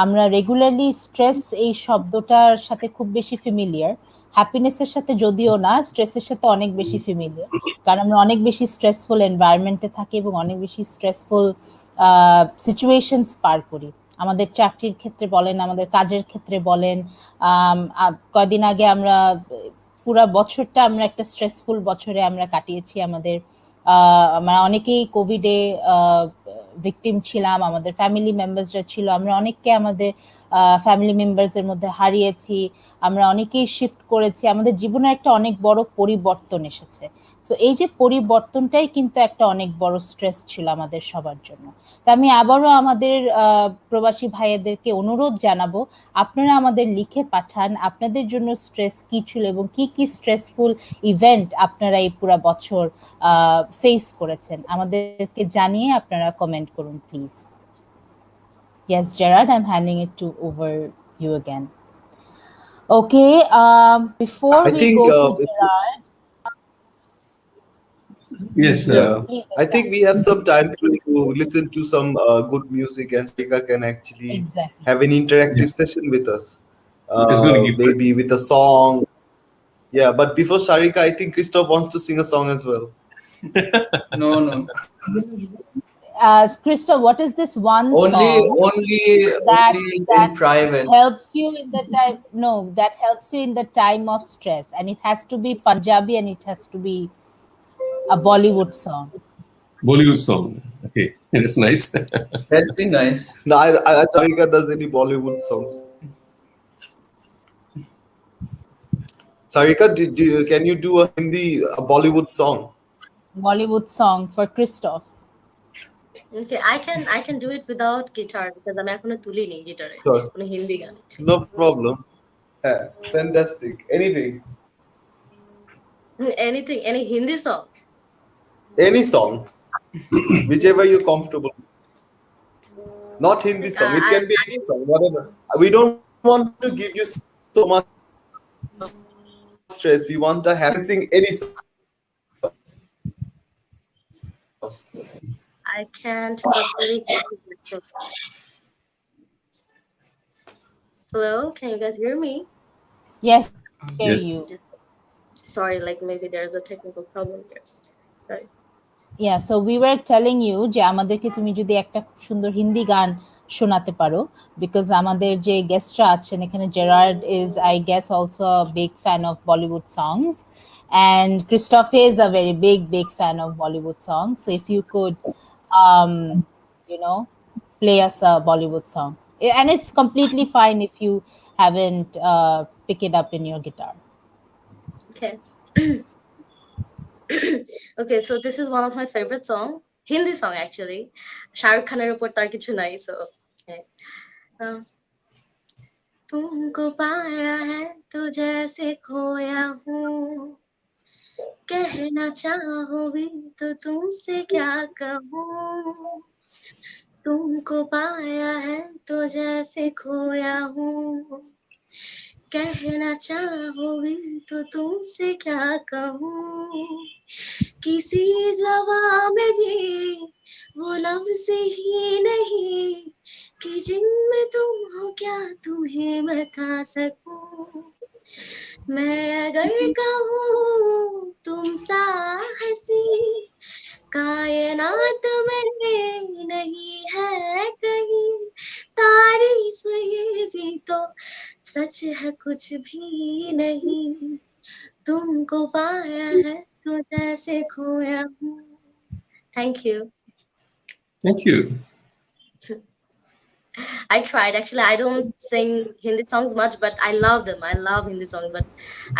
আমরা রেগুলারলি স্ট্রেস এই শব্দটার সাথে খুব বেশি ফ্যামিলিয়ার, হ্যাপিনেসের সাথে যদিও না, স্ট্রেসের সাথে অনেক বেশি ফ্যামিলিয়ার, কারণ আমরা অনেক বেশি স্ট্রেসফুল এনভায়রনমেন্টে থাকি এবং অনেক বেশি স্ট্রেসফুল সিচুয়েশনস পার করি। আমাদের চাকরির ক্ষেত্রে বলেন, আমাদের কাজের ক্ষেত্রে বলেন। কয়দিন আগে আমরা পুরো বছরটা আমরা একটা স্ট্রেসফুল বছরে আমরা কাটিয়েছি। আমাদের মানে অনেকেই কোভিডে ভিকটিম ছিলাম, আমাদের ফ্যামিলি মেম্বার্সরা ছিল, আমরা অনেককে আমাদের ফ্যামিলি মেম্বার্সের মধ্যে হারিয়েছি, আমরা অনেকেই শিফট করেছি, আমাদের জীবনে একটা অনেক বড় পরিবর্তন এসেছে। সো এই যে পরিবর্তনটাই কিন্তু একটা অনেক বড় স্ট্রেস ছিল আমাদের সবার জন্য। তা আমি আবারও আমাদের প্রবাসী ভাইয়াদেরকে অনুরোধ জানাবো, আপনারা আমাদের লিখে পাঠান আপনাদের জন্য স্ট্রেস কি ছিল এবং কি কি স্ট্রেসফুল ইভেন্ট আপনারা এই পুরো বছর ফেস করেছেন, আমাদেরকে জানিয়ে আপনারা কমেন্ট করুন please. Yes, Gerard, I'm handing it over you again. Okay, before I we think go to Gerard. Yes. Yes, please. I think we have some time to listen to some good music, and Shrika can actually Exactly. have an interactive Yes. session with us. Just going to give Maybe with a song. Yeah, but before Sharika, I think Christoph wants to sing a song as well. No. Christoph, what is this one Only song that in private. helps you in the time? No, that helps you in the time of stress, and it has to be Punjabi and it has to be a Bollywood song. Bollywood song. Okay, that's nice. That'd be nice. No, Sharika does any Bollywood songs. Sarika, can you do a Bollywood song? Bollywood song for Christoph. Okay, I can do it without guitar because আমি এখনো তুলিনি গিটারে Sure. কোনো হিন্দি গান। No problem. Yeah, fantastic. Anything. Anything, any Hindi song. Any song. Whichever you're comfortable with. Not Hindi song. It can be any song, whatever. We don't want to give you so much stress. We want to have sing any song. I can't properly hear you. Hello, can you guys hear me? Yes, hear Yes. you. Sorry, like maybe there's a technical problem here. Sorry. Yeah, so we were telling you যে আমাদেরকে তুমি যদি একটা খুব সুন্দর হিন্দি গান শোনাতে পারো, because আমাদের যে গেস্টরা আছেন এখানে, Gerard is I guess also a big fan of Bollywood songs, and Christoph is a very big fan of Bollywood songs. So if you could play us a Bollywood song, and it's completely fine if you haven't pick it up in your guitar. Okay. Okay, so this is one of my favorite song, Hindi song actually. Shah Rukh Khaner upor tar kichu nai, so okay. तुमको पाया है तो जैसे खोया हूँ, कहना चाहो भी तो तुमसे क्या कहूँ, तुमको पाया है तो जैसे खोया हूँ, कहना चाहो भी तो तुमसे क्या कहूँ, किसी ज़बां में भी वो लफ्ज़ ही नहीं कि जिनमें तुम हो क्या तुम्हें बता सकूं, मैं अगर कहूँ तुम सा हंसी कायनात में नहीं है कहीं, तारीफ ये भी तो सच है कुछ भी नहीं, तुमको पाया है तो जैसे खोया हूँ. Thank you. Thank you. I tried. Actually, I don't sing Hindi songs much, but I love them. I love Hindi songs, but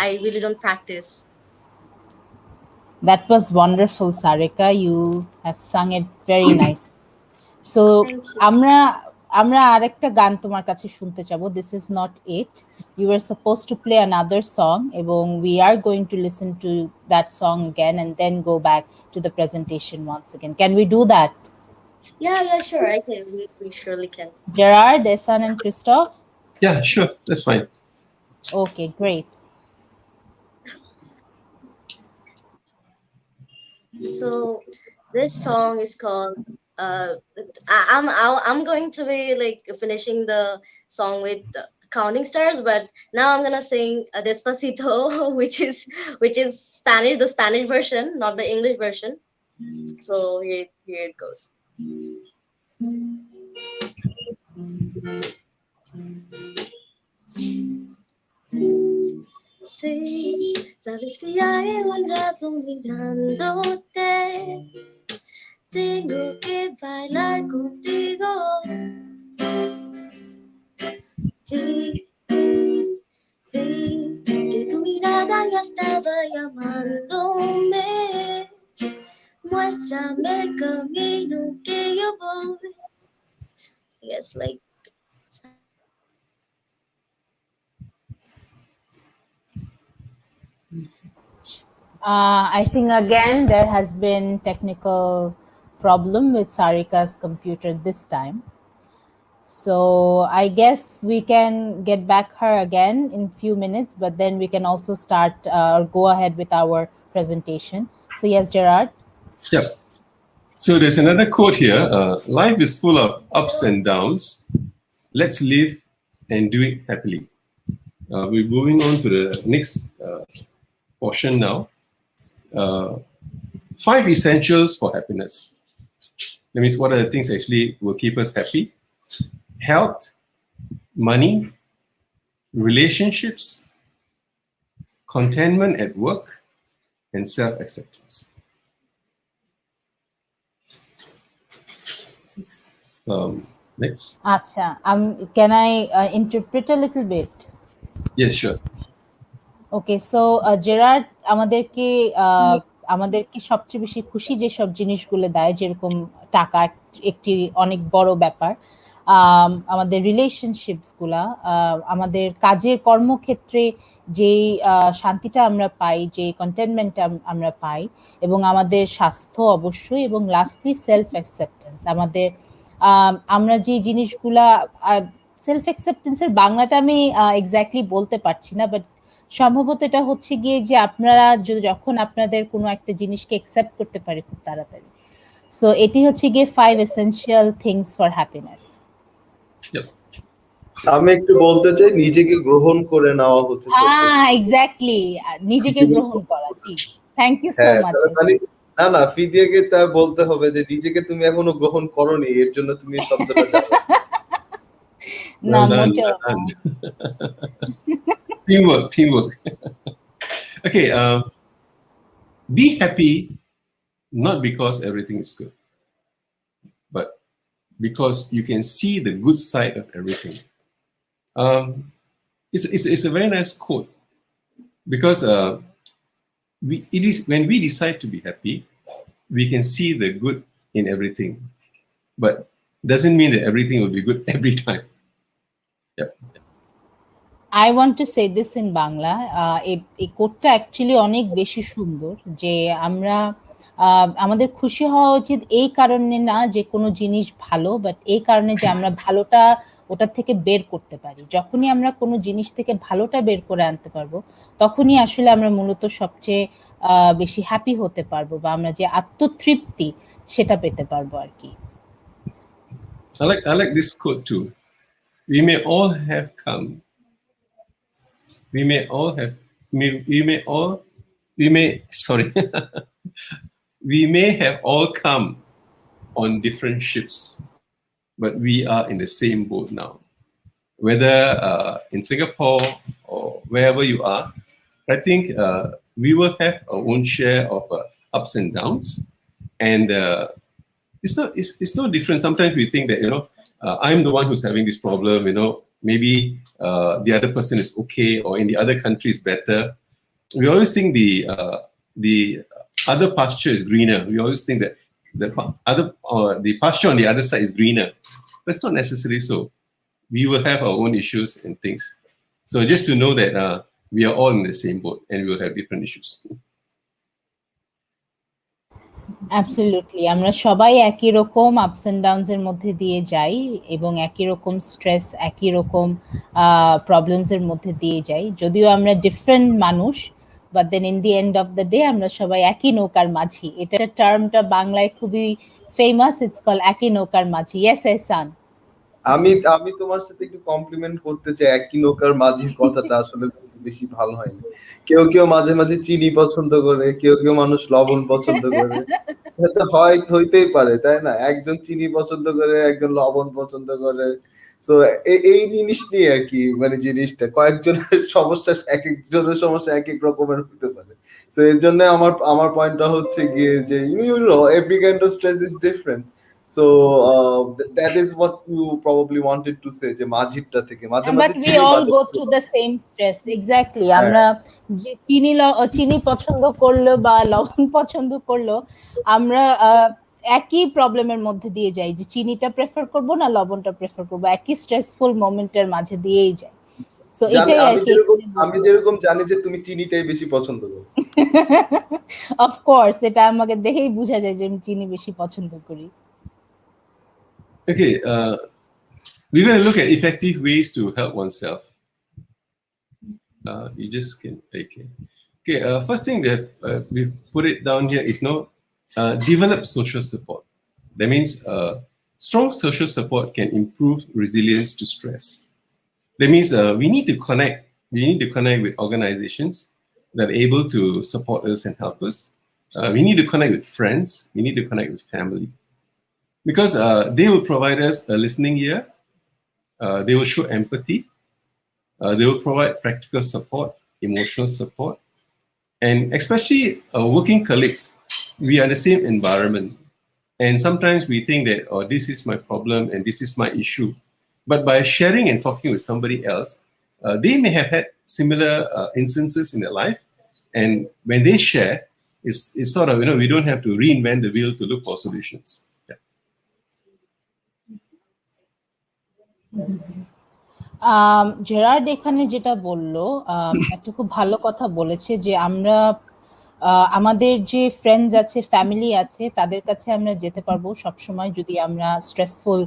I really don't practice. That was wonderful, Sarika. You have sung it very nice. So আমরা আরেকটা গান তোমার কাছে শুনতে চাবো. This is not it. You were supposed to play another song এবং we are going to listen to that song again and then go back to the presentation once again. Can we do that? Yeah, sure. I can. We surely can. Gerard, Ehsan and Christoph? Yeah, sure. That's fine. Okay, great. So this song is called I'm going to be like finishing the song with Counting Stars, but now I'm gonna sing Despacito, which is Spanish, the Spanish version, not the English version. So here it goes. Sí, sabes que ya llevo un rato mirándote, tengo que bailar contigo, Que tu mirada ya estaba llamándome. Muéstrame el camino que yo voy. Yes, like. I think again there has been technical problem with Sarika's computer this time. So I guess we can get back her again in few minutes, but then we can also start or go ahead with our presentation. So yes, Gerard. Yep. So there's another quote here. Life is full of ups and downs. Let's live and do it happily. We're moving on to the next portion now. 5 essentials for happiness. That means what are the things actually will keep us happy? Health, money, relationships, contentment at work, and self-acceptance. Next. Acha, can I interpret a little bit? Yes, sure. Okay, so Gerard আমাদেরকে সবচেয়ে বেশি খুশি যে সব জিনিসগুলো দেয়, যেরকম টাকা একটি অনেক বড় ব্যাপার, আমাদের রিলেশনশিপস গুলা, আমাদের কাজের কর্মক্ষেত্রে যে শান্তিটা আমরা পাই, যে কন্টেনমেন্টটা আমরা পাই, এবং আমাদের স্বাস্থ্য অবশ্যই, এবং লাস্টলি সেলফ অ্যাকসেপ্টেন্স। আমাদের আমরা যে জিনিসগুলা, সেলফ অ্যাকসেপ্টেন্সের বাংলাটা আমি এক্স্যাক্টলি বলতে পারছি না, বাট সম্ভবত এটা হচ্ছে গিয়ে যে আপনারা যখন আপনাদের কোনো একটা জিনিসকে অ্যাকসেপ্ট করতে পারে খুব তাড়াতাড়ি। সো এটি হচ্ছে গিয়ে 5 এসেনশিয়াল থিংস ফর হ্যাপিনেস। আমি একটু বলতে চাই নিজেকে গ্রহণ করে নেওয়া হচ্ছে। এক্স্যাক্টলি, নিজেকে গ্রহণ করা। জি, থ্যাংক ইউ সো মাচ। না ফিদিয়াকে তা বলতে হবে যে নিজেকে তুমি এখনো গ্রহণ করোনি, এর জন্য তুমি শব্দটা জানো না, মোটেও না। Teamwork. Okay, be happy not because everything is good, but because you can see the good side of everything. It's a very nice quote, because it is when we decide to be happy, we can see the good in everything, but doesn't mean that everything will be good every time. Yep. I want to say this in Bangla. এই কোটটা actually অনেক বেশি সুন্দর, যে আমরা আমাদের খুশি হওয়া উচিত এই কারণে না যে কোনো জিনিস ভালো, বাট এই কারণে যে আমরা ভালোটা ওটা থেকে বের করতে পারি। যখনই আমরা কোনো জিনিস থেকে ভালোটা বের করে আনতে পারবো, তখনই আসলে আমরা মূলত সবচেয়ে বেশি হ্যাপি হতে পারবো, বা আমরা যে আত্মতৃপ্তি সেটা পেতে পারবো আর কি। I like this quote too. We may all have come. We may have all come on different ships, but we are in the same boat now. Whether in Singapore or wherever you are, I think we will have our own share of ups and downs, and it's no different. Sometimes we think that I'm the one who's having this problem. Maybe the other person is okay, or in the other country is better. We always think the other pasture is greener. We always think that the pasture on the other side is greener. That's not necessarily so. We will have our own issues and things. So just to know that we are all in the same boat, and we will have different issues. Absolutely, আমরা সবাই একই রকম ups and downs এর মধ্যে দিয়ে যাই, এবং একই রকম স্ট্রেস, একই রকম প্রবলেমস এর মধ্যে দিয়ে যাই। যদিও আমরা ডিফারেন্ট মানুষ, but then in the end of the day আমরা সবাই একই নৌকার মাঝি। এটা টার্মটা বাংলায় খুবই ফেমাস, ইটস কল একই নৌকার মাঝি। ইয়েস এহসান, আমি তোমার সাথে একটু কমপ্লিমেন্ট করতে চাই। একই নৌকার মাঝির কথাটা আসলে বেশি ভালো হয়নি। কেউ মাঝে মাঝে চিনি পছন্দ করে, কেউ মানুষ লবণ পছন্দ করে, এটা হইতেই পারে, তাই না? একজন চিনি পছন্দ করে, একজন লবণ পছন্দ করে। সো এই জিনিস নিয়ে আর কি, মানে জিনিসটা কয়েকজনের সমস্যা, এক একজনের সমস্যা এক এক রকমের হতে পারে। সো এর জন্য আমার পয়েন্টটা হচ্ছে গিয়ে যে every kind of stress is different. So that is what you probably wanted to say, যে মাঝিরটা থেকে মাঝে but মাঝে we চিনি all বাদে go through the same stress. Exactly. হ্যাঁ আমরা যে চিনি পছন্দ করলো বা লবণ পছন্দ করলো, আমরা একই প্রবলেমের মধ্যে দিয়ে যাই, যে চিনিটা প্রেফার করব না লবণটা প্রেফার করব, একই স্ট্রেসফুল মোমেন্টের মাঝে দিয়েই যাই। সো এটাই আর কি আমি যেরকম জানি যে তুমি চিনিটাই বেশি পছন্দ করো। অফ কোর্স এটা আমাকে দেখেই বোঝা যায় যে আমি চিনি বেশি পছন্দ করি। Okay, we're going to look at effective ways to help oneself. You just can okay. Okay, first thing that we put it down here is develop social support. That means strong social support can improve resilience to stress. That means we need to connect. We need to connect with organizations that are able to support us and help us. We need to connect with friends. We need to connect with family, because they will provide us a listening ear. They will show empathy. They will provide practical support, emotional support, and especially working colleagues. We are the same environment, and sometimes we think that, oh, this is my problem and this is my issue. But by sharing and talking with somebody else, they may have had similar instances in their life, and when they share, it's sort of, we don't have to reinvent the wheel to look for solutions. Yeah. Gerard এখানে যেটা বললো, একটা খুব ভালো কথা বলেছে, যে আমরা আমাদের যে ফ্রেন্ডস আছে, ফ্যামিলি আছে, তাদের কাছে আমরা যেতে পারবো সবসময় যদি আমরা স্ট্রেসফুল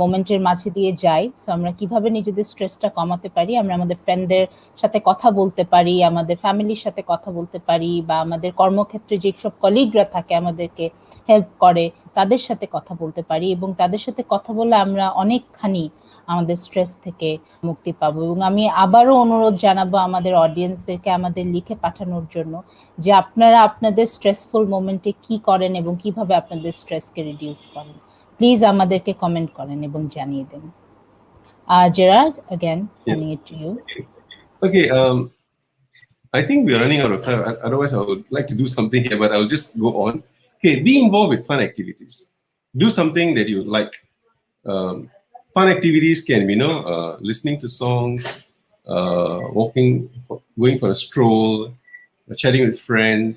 মোমেন্টের মাঝে দিয়ে যাই। সো আমরা কিভাবে নিজেদের স্ট্রেসটা কমাতে পারি, আমরা আমাদের ফ্রেন্ডদের সাথে কথা বলতে পারি, আমাদের ফ্যামিলির সাথে কথা বলতে পারি, বা আমাদের কর্মক্ষেত্রে যেসব কলিগরা থাকে আমাদেরকে হেল্প করে তাদের সাথে কথা বলতে পারি, এবং তাদের সাথে কথা বলে আমরা অনেকখানি আমাদের স্ট্রেস থেকে মুক্তি পাবো। এবং আমি আবারও অনুরোধ জানাবো আমাদের অডিয়েন্সদেরকে আমাদের লিখে পাঠানোর জন্য, যে আপনারা আপনাদের স্ট্রেসফুল মোমেন্টে কি করেন এবং কিভাবে আপনাদের স্ট্রেসকে রিডিউস করেন। প্লিজ আমাদেরকে কমেন্ট করেন এবং জানিয়ে দেন। Gerard, again, handing it to you. Okay, I think we're running out of time. Otherwise, I would like to do something here, but I'll just go on. Okay, be involved with fun activities. Do something that you like. Fun activities can be, listening to songs, walking, going for a stroll, chatting with friends,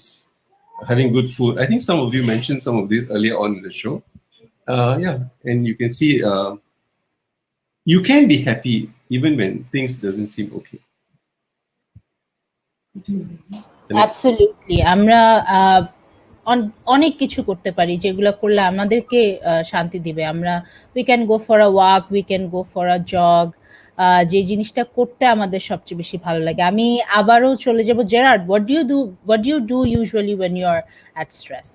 having good food. I think some of you mentioned some of these earlier on in the show. Yeah, and you can see you can be happy even when things doesn't seem okay. Absolutely. আমরা অনেক কিছু করতে পারি যেগুলো করলে আমাদেরকে শান্তি দিবে। আমরা we can go for a walk, we can go for a jog, যে জিনিসটা করতে আমাদের সবচেয়ে বেশি ভালো লাগে। আমি আবারও চলে যাব Gerard, what do you do usually when you're at stress?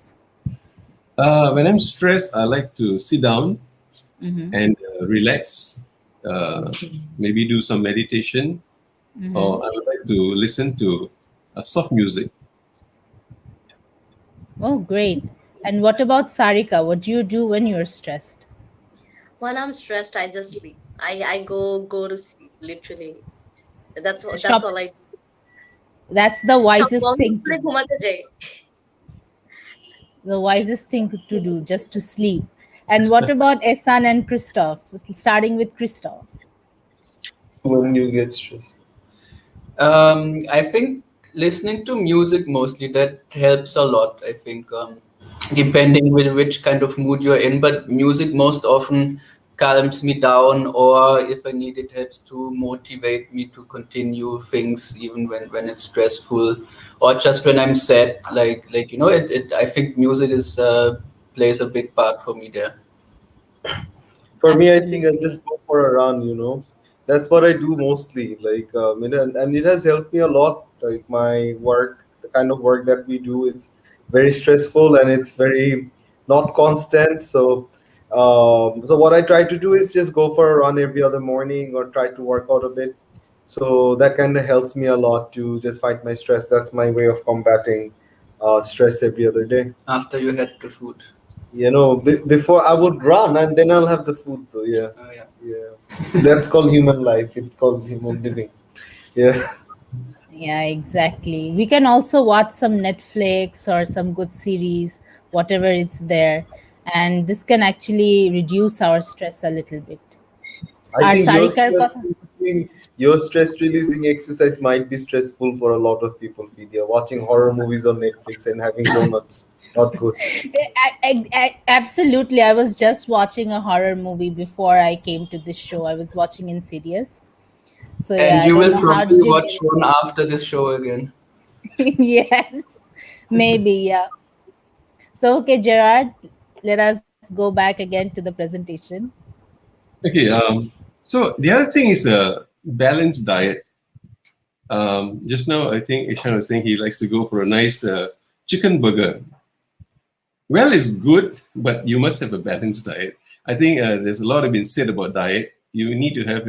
When I'm stressed, I like to sit down and relax, maybe do some meditation, or I would like to listen to soft music. Oh, great. And what about Sarika? What do you do when you're stressed? When I'm stressed, I just sleep. I go to sleep, literally. That's all I do. That's the wisest thing. ঘুমাতে যাই। The wisest thing to do, just to sleep. And what about Ehsan and Christoph? Starting with Christoph. When you get stressed, I think listening to music mostly, that helps a lot. I think depending with which kind of mood you're in, but music most often calms me down, or if I need, it helps to motivate me to continue things even when it's stressful, or just when I'm sad. Like I think music plays a big part for me there. for me, I think I just go for a run. That's what I do mostly. Like, and it has helped me a lot. Like my work, the kind of work that we do is very stressful and it's very not constant. So what I try to do is just go for a run every other morning or try to work out a bit. So that kind of helps me a lot to just fight my stress. That's my way of combating stress every other day. After you had the food. Before I would run and then I'll have the food though. Yeah. Oh, yeah. Yeah. That's called human life. It's called human living. Yeah. Yeah, exactly. We can also watch some Netflix or some good series, whatever it's there. and this can actually reduce our stress a little bit. I Our think Sarikar কথা your stress releasing exercise might be stressful for a lot of people, Vidya. Watching horror movies on Netflix and having donuts, not good. Absolutely. I was just watching a horror movie before I came to this show. I was watching Insidious. So yeah, And I you don't will know how probably did you watch one after this show again. yes, maybe, yeah. So okay, Gerard, let us go back again to the presentation. Okay. So the other thing is a balanced diet. Just now, I think Ishan was saying he likes to go for a nice chicken burger. Well, it's good, but you must have a balanced diet. I think there's a lot of been said about diet. You need to have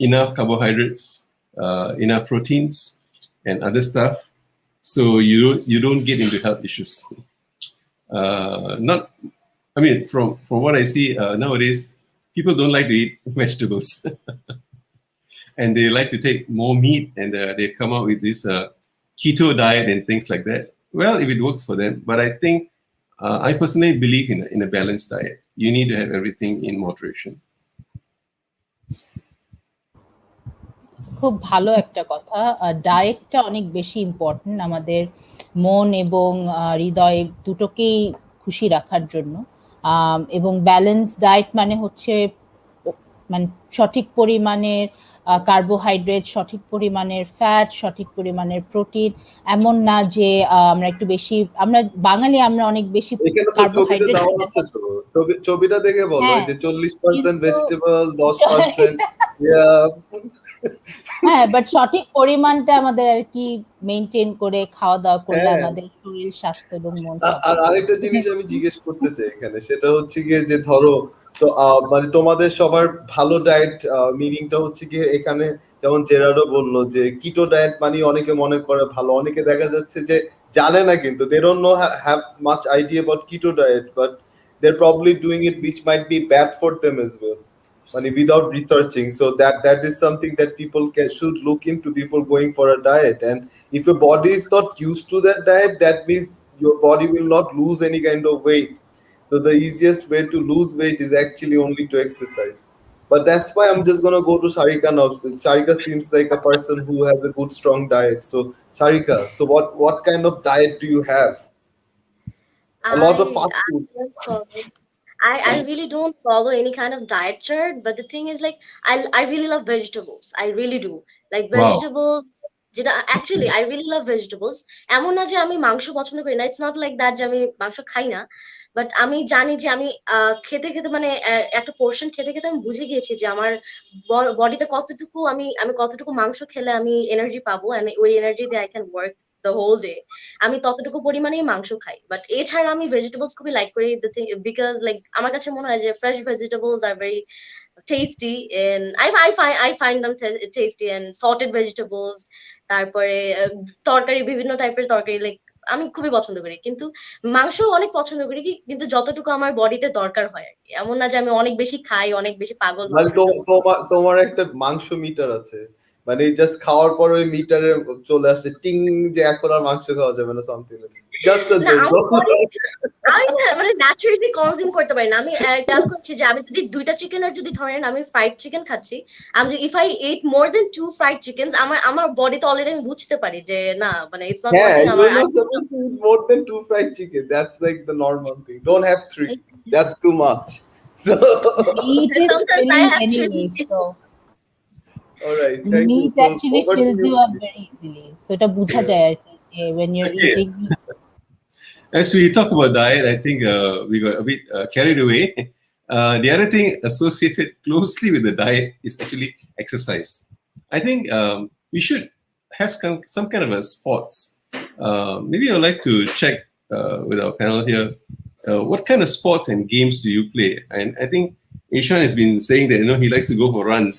enough carbohydrates, enough proteins, and other stuff, so you don't get into health issues. Not, I mean, from what I see nowadays, people don't like to eat vegetables, and they like to take more meat, and they come out with this keto diet and things like that. Well, if it works for them, but I think I personally believe in a balanced diet. You need to have everything in moderation. খুব ভালো একটা কথা। ডায়েটটা অনেক বেশি important আমাদের মন এবং হৃদয় দুটোকেই খুশি রাখার জন্য। এবং ব্যালেন্স ডায়েট মানে হচ্ছে মানে সঠিক পরিমাণের কার্বোহাইড্রেট, সঠিক পরিমাণের ফ্যাট, সঠিক পরিমাণের প্রোটিন। এমন না যে আমরা একটু বেশি, আমরা বাঙালি আমরা অনেক বেশি এখানে তো ছবিতে কার্বোহাইড্রেট দেওয়া আছে তো, ছবিটা দেখে বলো হ্যাঁ, যে 40% কিন্তু ভেজিটেবল, 10% yeah. হ্যাঁ, বাট সঠিক পরিমাণটা আমাদের আর কি মেইনটেইন করে খাওয়া দাওয়া করলে হ্যাঁ। আমাদের শরীর, স্বাস্থ্য এবং মন আর আরেকটা জিনিস আমি জিজ্ঞেস করতে চাই এখানে, সেটা হচ্ছে গিয়ে যে ধরো তো মানে তোমাদের সবার ভালো ডায়েট মিনিংটা হচ্ছে গিয়ে এখানে, যেমন জেরার্ডও বললো যে কিটো ডায়েট মানে অনেকে মনে করে ভালো, অনেকে দেখা যাচ্ছে যে জানে না, কিন্তু they don't know have much idea about keto diet, but they're probably doing it which might be bad for them as well, মানে without researching. So that is something that people should look into before going for a diet. And if your body is not used to that diet, that means your body will not lose any kind of weight. So the easiest way to lose weight is actually only to exercise. But that's why I'm just gonna go to Sharika now. Sharika seems like a person who has a good strong diet. So Sharika, so what kind of diet do you have? A lot of fast food. I really don't follow any kind of diet chart, but the thing is, like, I really love vegetables. I really do. Like Wow. vegetables, যেটা actually I really love vegetables. এমন না যে আমি মাংস পছন্দ করি না, it's not like that যে আমি মাংস খাই না, বাট আমি জানি যে আমি খেতে খেতে মানে একটা পোর্শন খেতে খেতে আমি বুঝে গিয়েছি যে আমার বডিতে কতটুকু আমি আমি কতটুকু মাংস খেলে আমি এনার্জি পাবো, and ওই এনার্জি দিয়ে I can work the whole day. আমি ততটুকু পরিমাণেই মাংস খাই, বাট এছাড়া আমি ভেজিটেবলস খুবই লাইক করি, বিকজ লাইক আমার কাছে মনে হয় যে fresh vegetables are very tasty, and I find them tasty, and sorted vegetables, তারপরে তরকারি, বিভিন্ন টাইপের তরকারি লাইক আমি খুবই পছন্দ করি। কিন্তু মাংস অনেক পছন্দ করি, কিন্তু যতটুকু আমার বডিতে দরকার হয় আর কি। এমন না যে আমি অনেক বেশি খাই, অনেক বেশি পাগল মানে মাংস। তোমার একটা মাংস মিটার আছে, মানে জাস্ট খাওয়ার পর ওই মিটারে চলে আসছে টিং যে এখন আর মাংস খাওয়া যাবে না, সামথিং জাস্ট আ না আমি মানে ন্যাচারালি কনজিউম করতে পারি না। আমি খেয়াল করছি যে আমি যদি দুইটা চিকেন আর যদি ধরেন আমি ফ্রাইড চিকেন খাচ্ছি, আমি যদি if I eat more then 2 fried chickens, আমার বডিতে অলরেডি আমি বুঝতে পারি যে না মানে it's not working. Yeah, you're not supposed to eat more than 2 fried chicken. That's like the normal thing. Don't have 3. That's too much. So Meat is sometimes I filling have anyway, so all right, thank you. meat So actually over to fills you you. up very easily. So এটা বোঝা যায় আর কি যে when you're Okay. eating meat. As we talk about diet, I think we got a bit carried away. The other thing associated closely with the diet is actually exercise. I think we should have some kind of a sports. Maybe I'd like to check with our panel here. What kind of sports and games do you play? And I think Ishan has been saying that he likes to go for runs,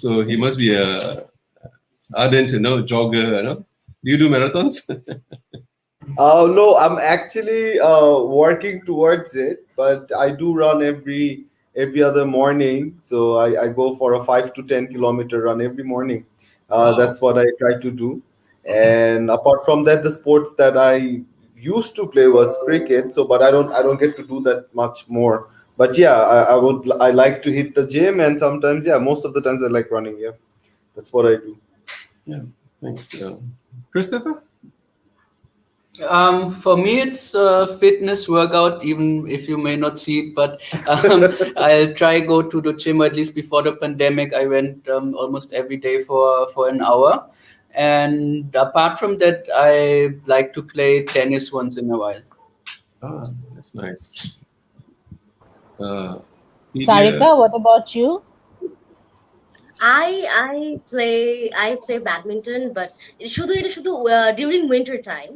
so he must be a ardent jogger. Do you do marathons? No, I'm actually working towards it, but I do run every other morning. So I go for a 5 to 10 kilometer run every morning. Wow. That's what I try to do. And apart from that, the sports that I used to play was cricket. So, but I don't get to do that much more. But yeah, I like to hit the gym, and sometimes, yeah, most of the times I like running. Yeah, that's what I do. Yeah, thanks. Christopher? For me, it's a fitness workout, even if you may not see it, but I'll try go to the gym. At least before the pandemic, I went almost every day for an hour. And apart from that, I like to play tennis once in a while. Ah, that's nice. Lydia? Sarika, what about you? I play badminton, but এটা শুধু during winter time,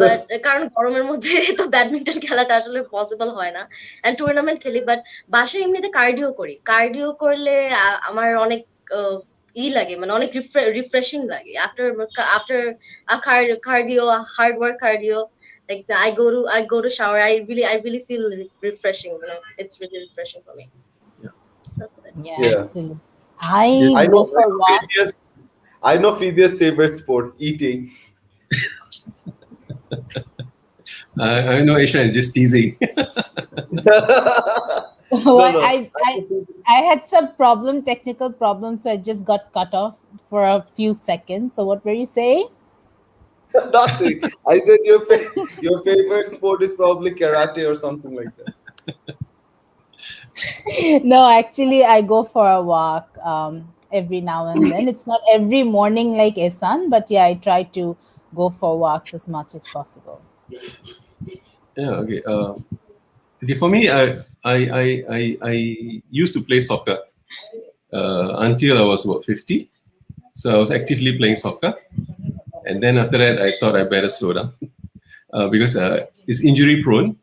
but কারণ গরমের মধ্যে তো badminton খেলাটা আসলে possible হয় না, এন্ড টুর্নামেন্ট খেলি, বাট বাসায় এমনিতে কার্ডিও করলে আমার অনেক লাগে, মানে অনেক রিফ্রেশিং লাগে after cardio, hard work cardio, like I go to shower, I really feel refreshing, it's really refreshing for me. Yeah. That's what I do. Yeah, Yeah. absolutely. Yes. I go for walk. I know Fidia's favorite sport, eating. I know, Aisha, I'm just teasing. Well, no. I had some technical problems, so I just got cut off for a few seconds. So what were you saying? Nothing. I said your favorite sport is probably karate or something like that. No, actually, I go for a walk every now and then. It's not every morning like Ehsan, but yeah, I try to go for walks as much as possible. Yeah, okay. Okay, for me, I used to play soccer until I was about 50. So I was actively playing soccer. And then after that, I thought I better slow down because it's injury prone.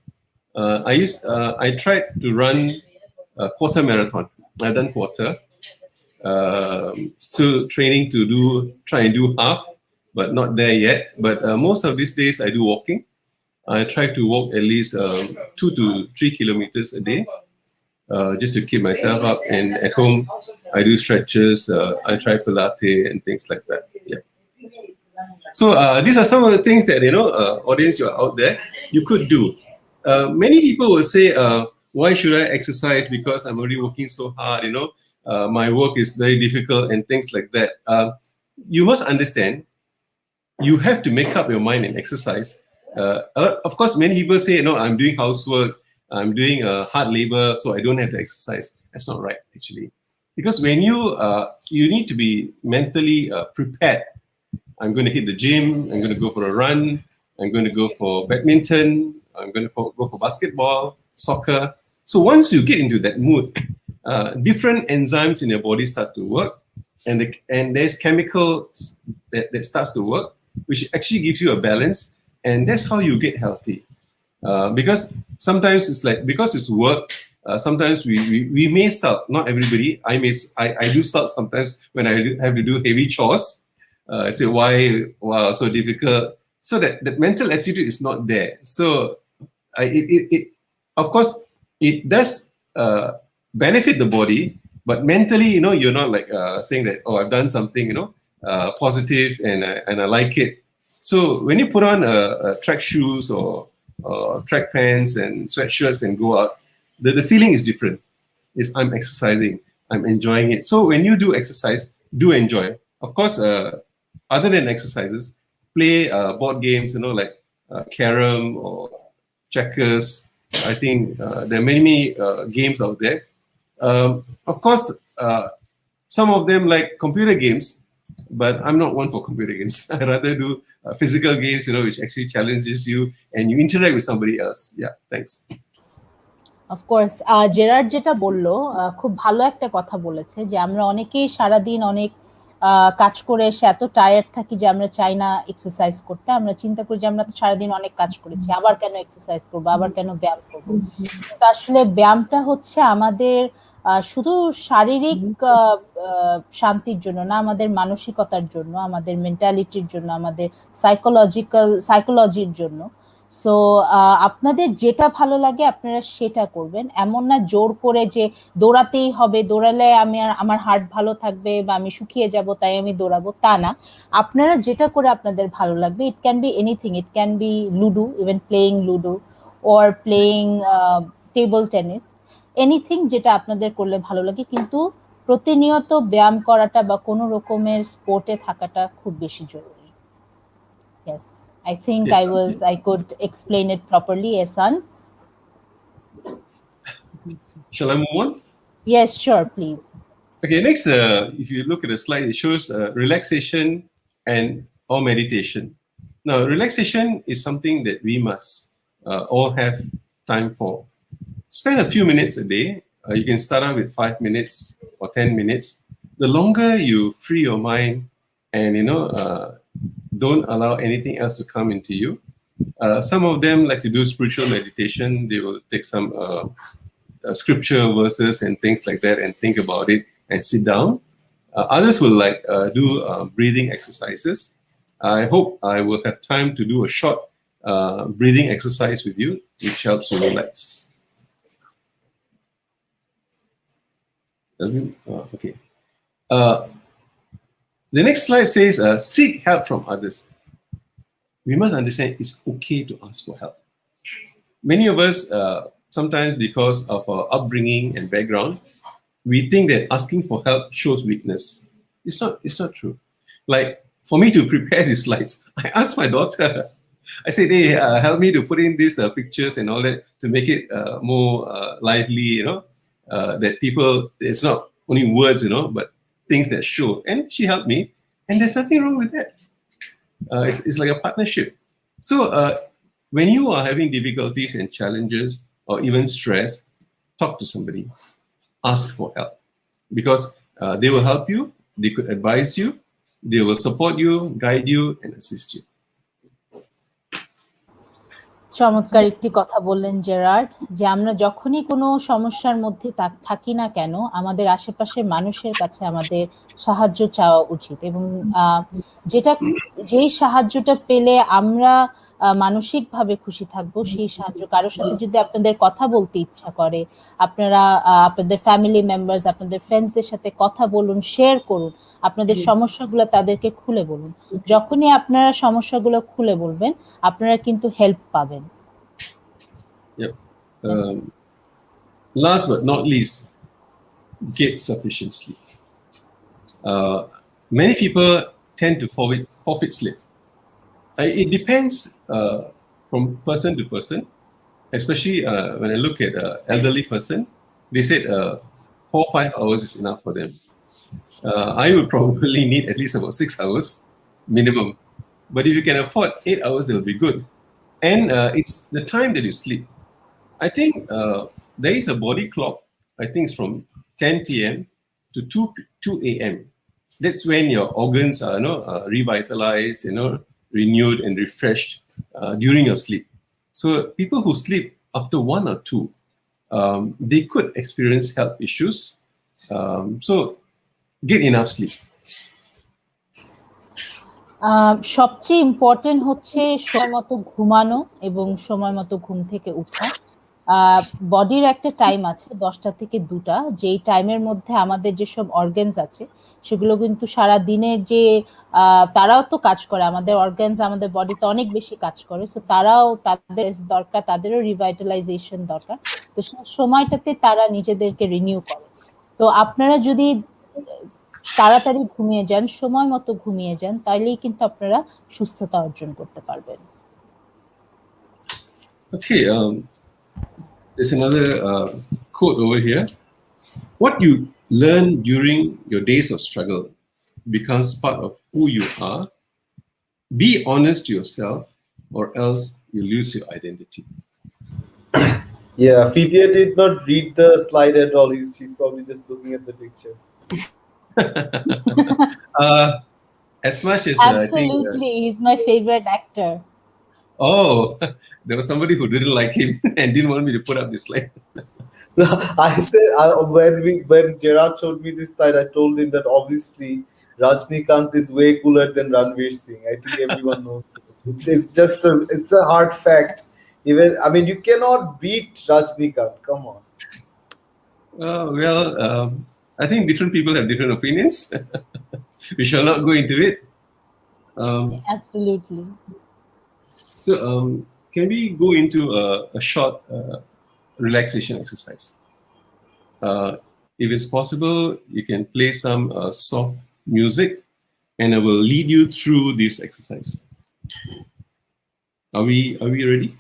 I tried to run a quarter marathon. I've done quarter. Still training to try and do half, but not there yet. But most of these days I do walking. I try to walk at least 2 to 3 kilometers a day, just to keep myself up. And at home, I do stretches. I try Pilates and things like that. Yeah. So these are some of the things that, audience, you're out there, you could do. Many people will say, why should I exercise? Because I'm already working so hard, my work is very difficult and things like that. You must understand, you have to make up your mind and exercise. Of course, many people say, I'm doing housework, I'm doing hard labor, so I don't have to exercise. That's not right, actually. Because when you need to be mentally prepared. I'm going to hit the gym, I'm going to go for a run, I'm going to go for badminton, I'm going to go for basketball, soccer. So once you get into that mood, different enzymes in your body start to work, and there's chemicals that starts to work, which actually gives you a balance, and that's how you get healthy. Because sometimes it's like, because it's work, sometimes we may sulk. Not everybody. I do sulk sometimes when I have to do heavy chores. I say, wow, so difficult. So that mental attitude is not there. So it of course, it does benefit the body, but mentally, you're not like saying that, oh, I've done something, positive and I like it. So when you put on track shoes or track pants and sweatshirts and go out, the feeling is different. It's I'm exercising, I'm enjoying it. So when you do exercise, do enjoy. Of course, other than exercises, play board games, like carom or checkers. I think there are many games out there. Of course, some of them like computer games, but I'm not one for computer games. I rather do physical games, which actually challenges you and you interact with somebody else. Yeah, thanks. Of course, Gerard যেটা বললো, খুব ভালো একটা কথা বলেছে, যে আমরা অনেকেই সারাদিন অনেক কাজ করে এসে এত টায়ার্ড থাকি যে আমরা চাই না এক্সারসাইজ করতে। আমরা চিন্তা করি যে আমরা তো সারাদিন অনেক কাজ করেছি, আবার কেন এক্সারসাইজ করবো, আবার কেন ব্যায়াম করবো। কিন্তু আসলে ব্যায়ামটা হচ্ছে আমাদের শুধু শারীরিক শান্তির জন্য না, আমাদের মানসিকতার জন্য, আমাদের মেন্টালিটির জন্য, আমাদের সাইকোলজির জন্য। সো আপনাদের যেটা ভালো লাগে আপনারা সেটা করবেন, এমন না জোর করে যে দৌড়াতেই হবে, দৌড়ালে আমার হার্ট ভালো থাকবে বা আমি শুকিয়ে যাব তাই আমি দৌড়াবো, তা না। আপনারা যেটা করে আপনাদের ভালো লাগবে, it can be anything, it can be ludo, even playing ludo or playing table tennis, anything যেটা আপনাদের করলে ভালো লাগে, কিন্তু প্রতিনিয়ত ব্যায়াম করাটা বা কোনো রকমের স্পোর্টে থাকাটা খুব বেশি জরুরি। Yes, I think I could explain it properly, Ehsan. Shall I move on? Yes, sure, please. Okay, next, if you look at the slide, it shows relaxation and or meditation. Now, relaxation is something that we must all have time for. Spend a few minutes a day. You can start out with 5 minutes or 10 minutes. The longer you free your mind and don't allow anything else to come into you. Some of them like to do spiritual meditation. They will take some scripture verses and things like that and think about it and sit down. Others will do breathing exercises. I hope I will have time to do a short breathing exercise with you, which helps you relax. Okay. The next slide says, seek help from others. We must understand it's okay to ask for help. Many of us, sometimes because of our upbringing and background, we think that asking for help shows weakness. It's not true. Like for me to prepare these slides, I asked my daughter, I said, hey, help me to put in these pictures and all that to make it more lively, that people, it's not only words, but things that show. And she helped me, and there's nothing wrong with that. It's like a partnership. So when you are having difficulties and challenges or even stress, talk to somebody, ask for help, because they will help you, they could advise you, they will support you, guide you, and assist you. চমৎকার একটি কথা বললেন Gerard, যে আমরা যখনই কোনো সমস্যার মধ্যে থাকি না কেন, আমাদের আশেপাশের মানুষের কাছে আমাদের সাহায্য চাওয়া উচিত, এবং যেই সাহায্যটা পেলে আমরা মানসিকভাবে খুশি থাকবো, সেই সাহায্য, কারোর সাথে যদি আপনাদের কথা বলতে ইচ্ছা করে, আপনারা আপনাদের ফ্যামিলি মেম্বার্স, আপনাদের ফ্রেন্ডসদের সাথে কথা বলুন, শেয়ার করুন, আপনাদের সমস্যাগুলো তাদেরকে খুলে বলুন। যখনই আপনারা সমস্যাগুলো খুলে বলবেন, আপনারা কিন্তু হেল্প পাবেন। Last but not least, get sufficient sleep. Many people tend to forfeit sleep. It depends from person to person, especially when I look at an elderly person. They said 4 or 5 hours is enough for them. I would probably need at least about 6 hours minimum. But if you can afford 8 hours, that will be good. And it's the time that you sleep. I think there is a body clock. I think it's from 10 p.m. to 2 a.m. That's when your organs are revitalized, renewed and refreshed during your sleep. So people who sleep after 1 or 2, they could experience health issues. So get enough sleep. সবচেয়ে important হচ্ছে সময় মতো ঘুমানো এবং সময় মতো ঘুম থেকে ওঠা। বডির একটা টাইম আছে 10টা থেকে 2টা, যেই টাইমের মধ্যে আমাদের যেসব অর্গানস আছে সেগুলো কিন্তু সারা দিনের যে তারাও তো কাজ করে, আমাদের অর্গানস আমাদের বডিতে অনেক বেশি কাজ করে, সো তারাও তাদের দরকার, তাদেরও রিভাইটালাইজেশন দরকার। তো সেই সময়টাতে তারা নিজেদেরকে রিনিউ করে। তো আপনারা যদি তাড়াতাড়ি ঘুমিয়ে যান, সময় মতো ঘুমিয়ে যান, তাহলেই কিন্তু আপনারা সুস্থতা অর্জন করতে পারবেন। Okay, there's another quote over here. What you learn during your days of struggle becomes part of who you are. Be honest to yourself, or else you lose your identity. Yeah, Fidya did not read the slide at all. She's probably just looking at the picture. As much as absolutely, he's my favorite actor. Oh, there was somebody who didn't like him and didn't want me to put up this slide. No, I said when Gerard showed me this slide, I told him that obviously Rajnikant is way cooler than Ranveer Singh. I think everyone knows. It's a hard fact. Even I mean, you cannot beat Rajnikant. Come on. I think different people have different opinions. We shall not go into it. Absolutely. So, can we go into a short relaxation exercise? If it's possible, you can play some soft music, and I will lead you through this exercise. Are we ready?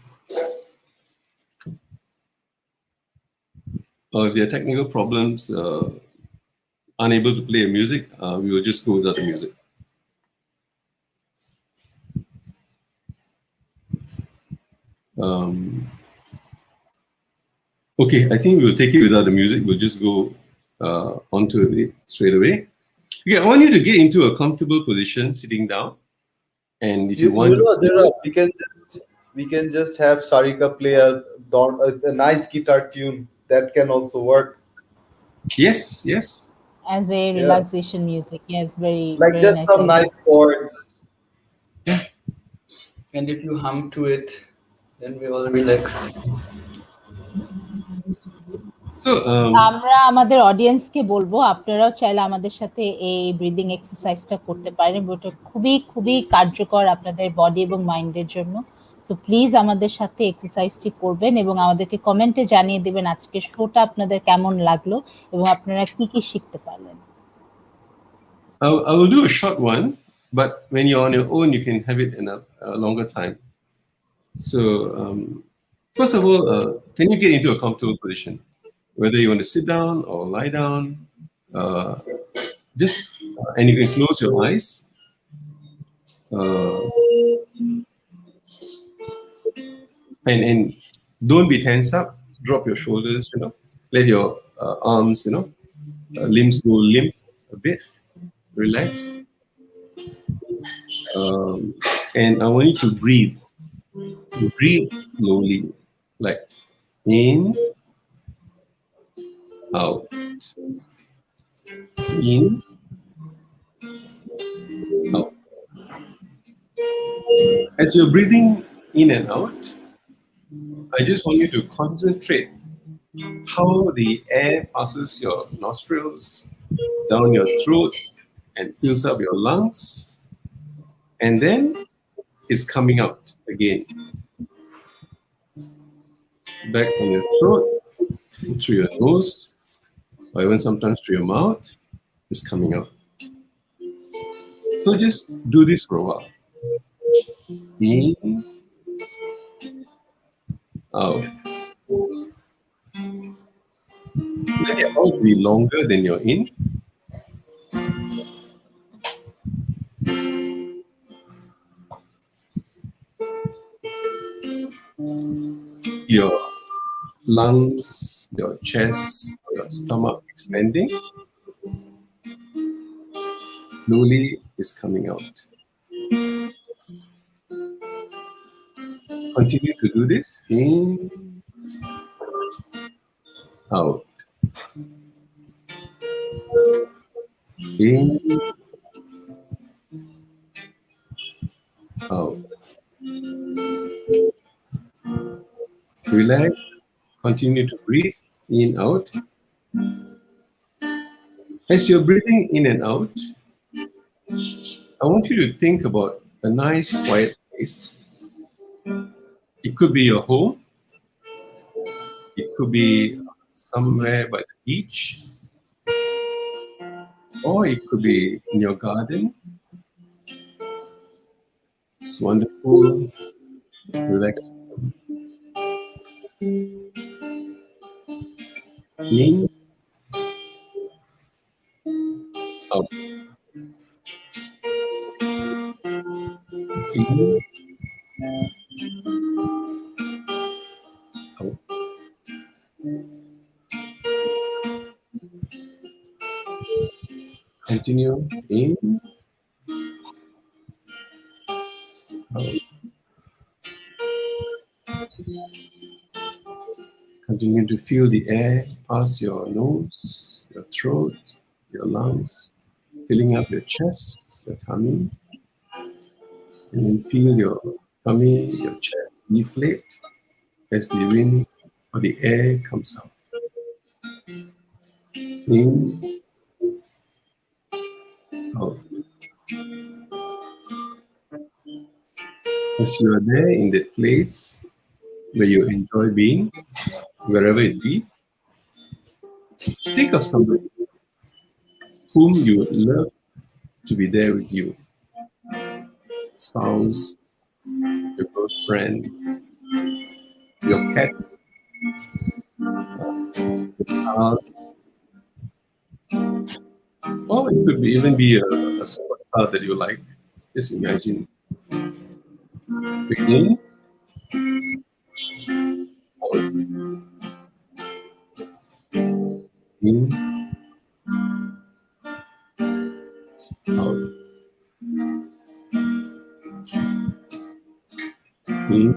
If there are technical problems, unable to play music, we will just go without the music. Okay, I think we'll take it without the music. We'll just go onto it straight away. Okay, I want you to get into a comfortable position, sitting down. And if you want, we can just have Sarika play a nice guitar tune. That can also work. Yes. As a relaxation music, yes, very like very just nice some idea. nice chords. And if you hum to it, then we're all relaxed. So, আমরা আমাদের অডিয়েন্সকে বলবো আপনারাও চাইলে আমাদের সাথে এই breathing এক্সারসাইজটা করতে পারেন, ওটা খুবই খুবই কার্যকর আপনাদের বডি এবং মাইন্ডের জন্য। সো প্লিজ আমাদের সাথে এক্সারসাইজটি করবেন এবং আমাদেরকে কমেন্টে জানিয়ে দিবেন আজকে শোটা আপনাদের কেমন লাগলো এবং আপনারা কি কি শিখতে পারলেন। I will do a short one, but when you're on your own, you can have it in a longer time. So, first of all, can you get into a comfortable position? Whether you want to sit down or lie down, and you can close your eyes. And don't be tense up. Drop your shoulders. Let your arms, limbs go limp a bit. Relax. And I want you to breathe. Breathe slowly, like in, out, in, out. As you're breathing in and out, I just want you to concentrate how the air passes your nostrils, down your throat, and fills up your lungs, and then is coming out again. Back on your throat, through your nose, or even sometimes through your mouth, is coming out. So just do this for a while. In, out. Let your out be longer than your in. Your lungs, your chest, your stomach expanding. Slowly is coming out. Continue to do this. In, out. In, out. Relax. Continue to breathe in, out. As you're breathing in and out, I want you to think about a nice quiet place. It could be your home. It could be somewhere by the beach. Or it could be in your garden. It's wonderful. Relax. In, out. In, out. Continue in, out. Continue to feel the air pass your nose, your throat, your lungs, filling up your chest, your tummy, And then feel your tummy, your chest deflate as the wind or the air comes out. In, out. As you are there in that place where you enjoy being, wherever it be, think of somebody whom you would love to be there with you. Spouse, your girlfriend, your cat, your child, or it could even be a superstar that you like. Just imagine. Begin, out, in, out, in,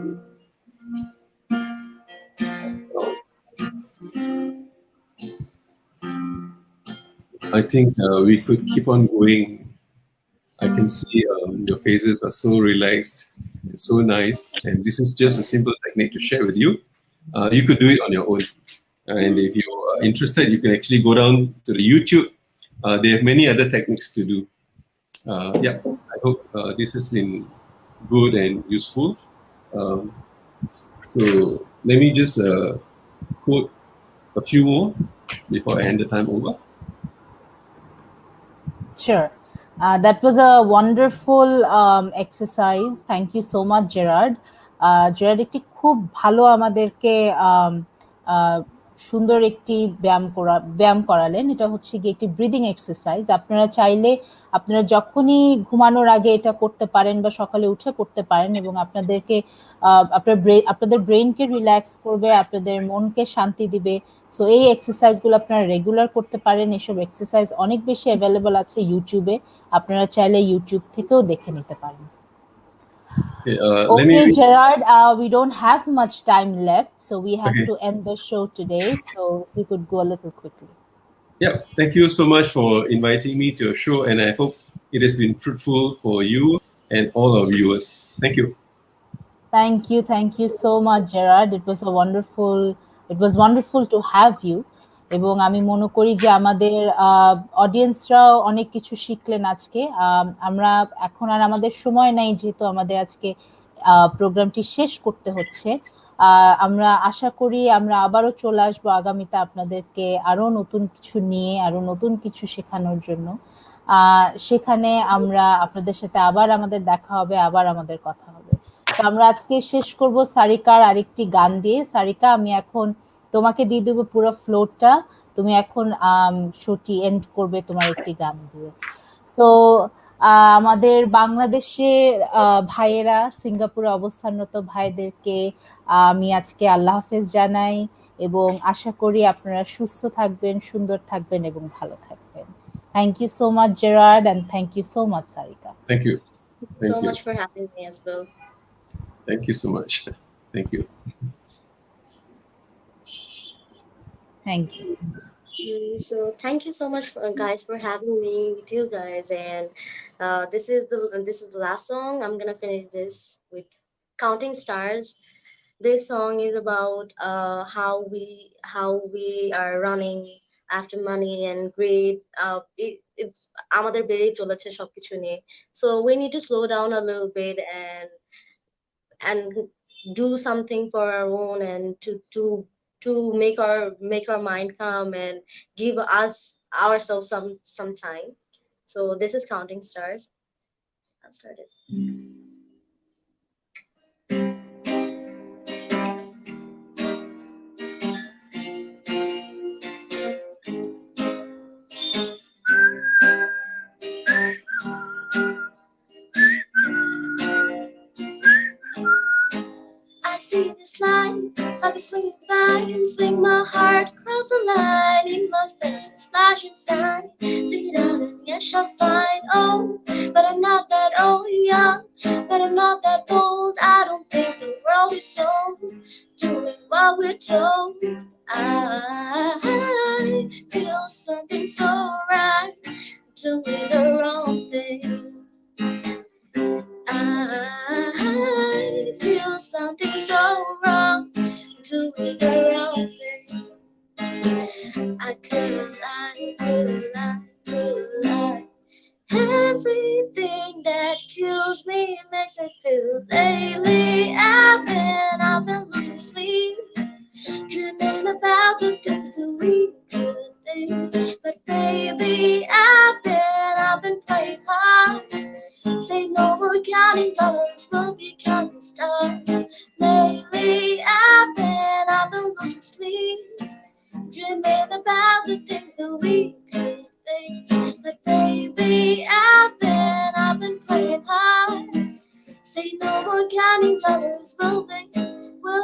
out. I think we could keep on going. I can see your faces are so relaxed, and so nice, and this is just a simple technique to share with you. You could do it on your own, and if you are interested, you can actually go down to the YouTube. They have many other techniques to do. Yeah, I hope this has been good and useful. So let me just quote a few more before I hand the time over. Sure. That was a wonderful exercise. Thank you so much, Gerard. Gerard একটি খুব ভালো আমাদেরকে সুন্দর একটি ব্যায়াম করালেন। এটা হচ্ছে গিয়ে একটি ব্রিদিং এক্সারসাইজ। আপনারা চাইলে আপনারা যখনই ঘুমানোর আগে এটা করতে পারেন বা সকালে উঠে করতে পারেন এবং আপনাদেরকে আপনাদের ব্রেইনকে রিল্যাক্স করবে, আপনাদের মনকে শান্তি দিবে। সো এই এক্সারসাইজগুলো আপনারা রেগুলার করতে পারেন। এসব এক্সারসাইজ অনেক বেশি অ্যাভেলেবল আছে ইউটিউবে, আপনারা চাইলে ইউটিউব থেকেও দেখে নিতে পারেন। Okay, Gerard, we don't have much time left, so we have to end the show today. So if you could go a little quickly. Yeah, thank you so much for inviting me to your show, and I hope it has been fruitful for you and all our viewers. Thank you. Thank you so much, Gerard. It was wonderful to have you. এবং আমি মনে করি যে আমাদের অডিয়েন্সরাও অনেক কিছু শিখলেন আজকে। আমরা এখন আর আমাদের সময় নাই, যেহেতু আমাদের আজকে প্রোগ্রামটি শেষ করতে হচ্ছে। আমরা আশা করি আমরা আবারও চলে আসবো আগামীতে আপনাদেরকে আরো নতুন কিছু নিয়ে, আরো নতুন কিছু শেখানোর জন্য। সেখানে আমরা আপনাদের সাথে আবার আমাদের দেখা হবে, আবার আমাদের কথা হবে। তো আমরা আজকে শেষ করব সারিকার আরেকটি গান দিয়ে। সারিকা, আমি এখন তোমাকে দিয়ে দেবো পুরো ফ্লোরটা, তুমি এখন শোটি এন্ড করবে তোমার একটি গান দিয়ে। সো আমাদের বাংলাদেশে ভাইয়েরা, সিঙ্গাপুরে অবস্থানরত ভাইদেরকে আমি আজকে আল্লাহ হাফেজ জানাই এবং আশা করি আপনারা সুস্থ থাকবেন, সুন্দর থাকবেন এবং ভালো থাকবেন। Thank you so much, Gerard, and thank you so much, Sarika. Thank you. So much for having me as well. Thank you so much. Thank you. Thank you. So thank you so much, guys, for having me with you guys. And this is the last song. I'm gonna finish this with "Counting Stars." This song is about how we are running after money and greed. It's আমাদের বেড়েই চলেছে সবকিছু নিয়ে. So we need to slow down a little bit and do something for our own, and to make our mind calm and give ourselves some time. So this is Counting Stars. I'll start it. I see this line like a swinging vine, and swing my heart across the line. In my face is flashing sign, sing it out and yes I'll find. Oh, but I'm not that old, young, but I'm not that bold. I don't think the world is sold, doing what we're told. I feel something so right, doing the wrong thing. everything that kills me makes me feel. Lately I've been losing sleep, dreaming about the things that we could do. But baby, I've been praying hard. Say no more counting dollars, we'll be counting stars. Lately I've been losing sleep, dreaming about the things that we could be. But baby, I've been praying hard. Say no more counting dollars, we'll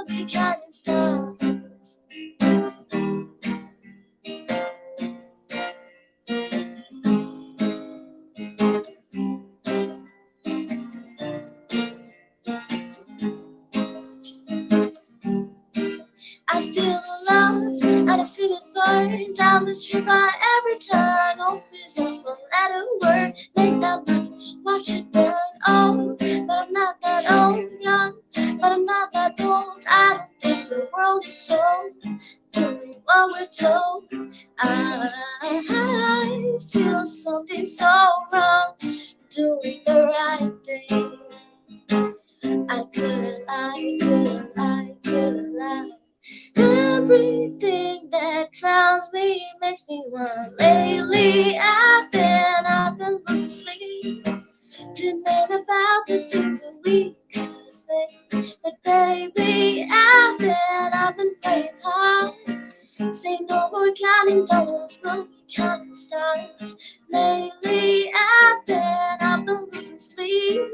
be counting stars. I feel love and I feel it burn down the street by every turn. Hope is a four-letter word. Make that money, watch it burn. Oh, but I'm not that old, young, but I'm not that old. I don't think the world is sold, doing what we're told. I feel something so wrong, doing the right thing. I could lie. Everything that drowns me makes me wanna. Lately I've been losing sleep, dreaming about the things that we could be. But baby, I've been praying hard. Say no more counting dollars, we'll be counting stars. Lately I've been losing sleep,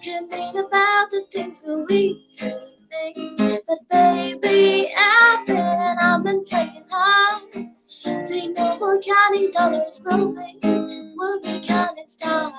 dreaming about the things that we could be. But baby, I've been praying hard. Say no more counting dollars, we'll be counting stars.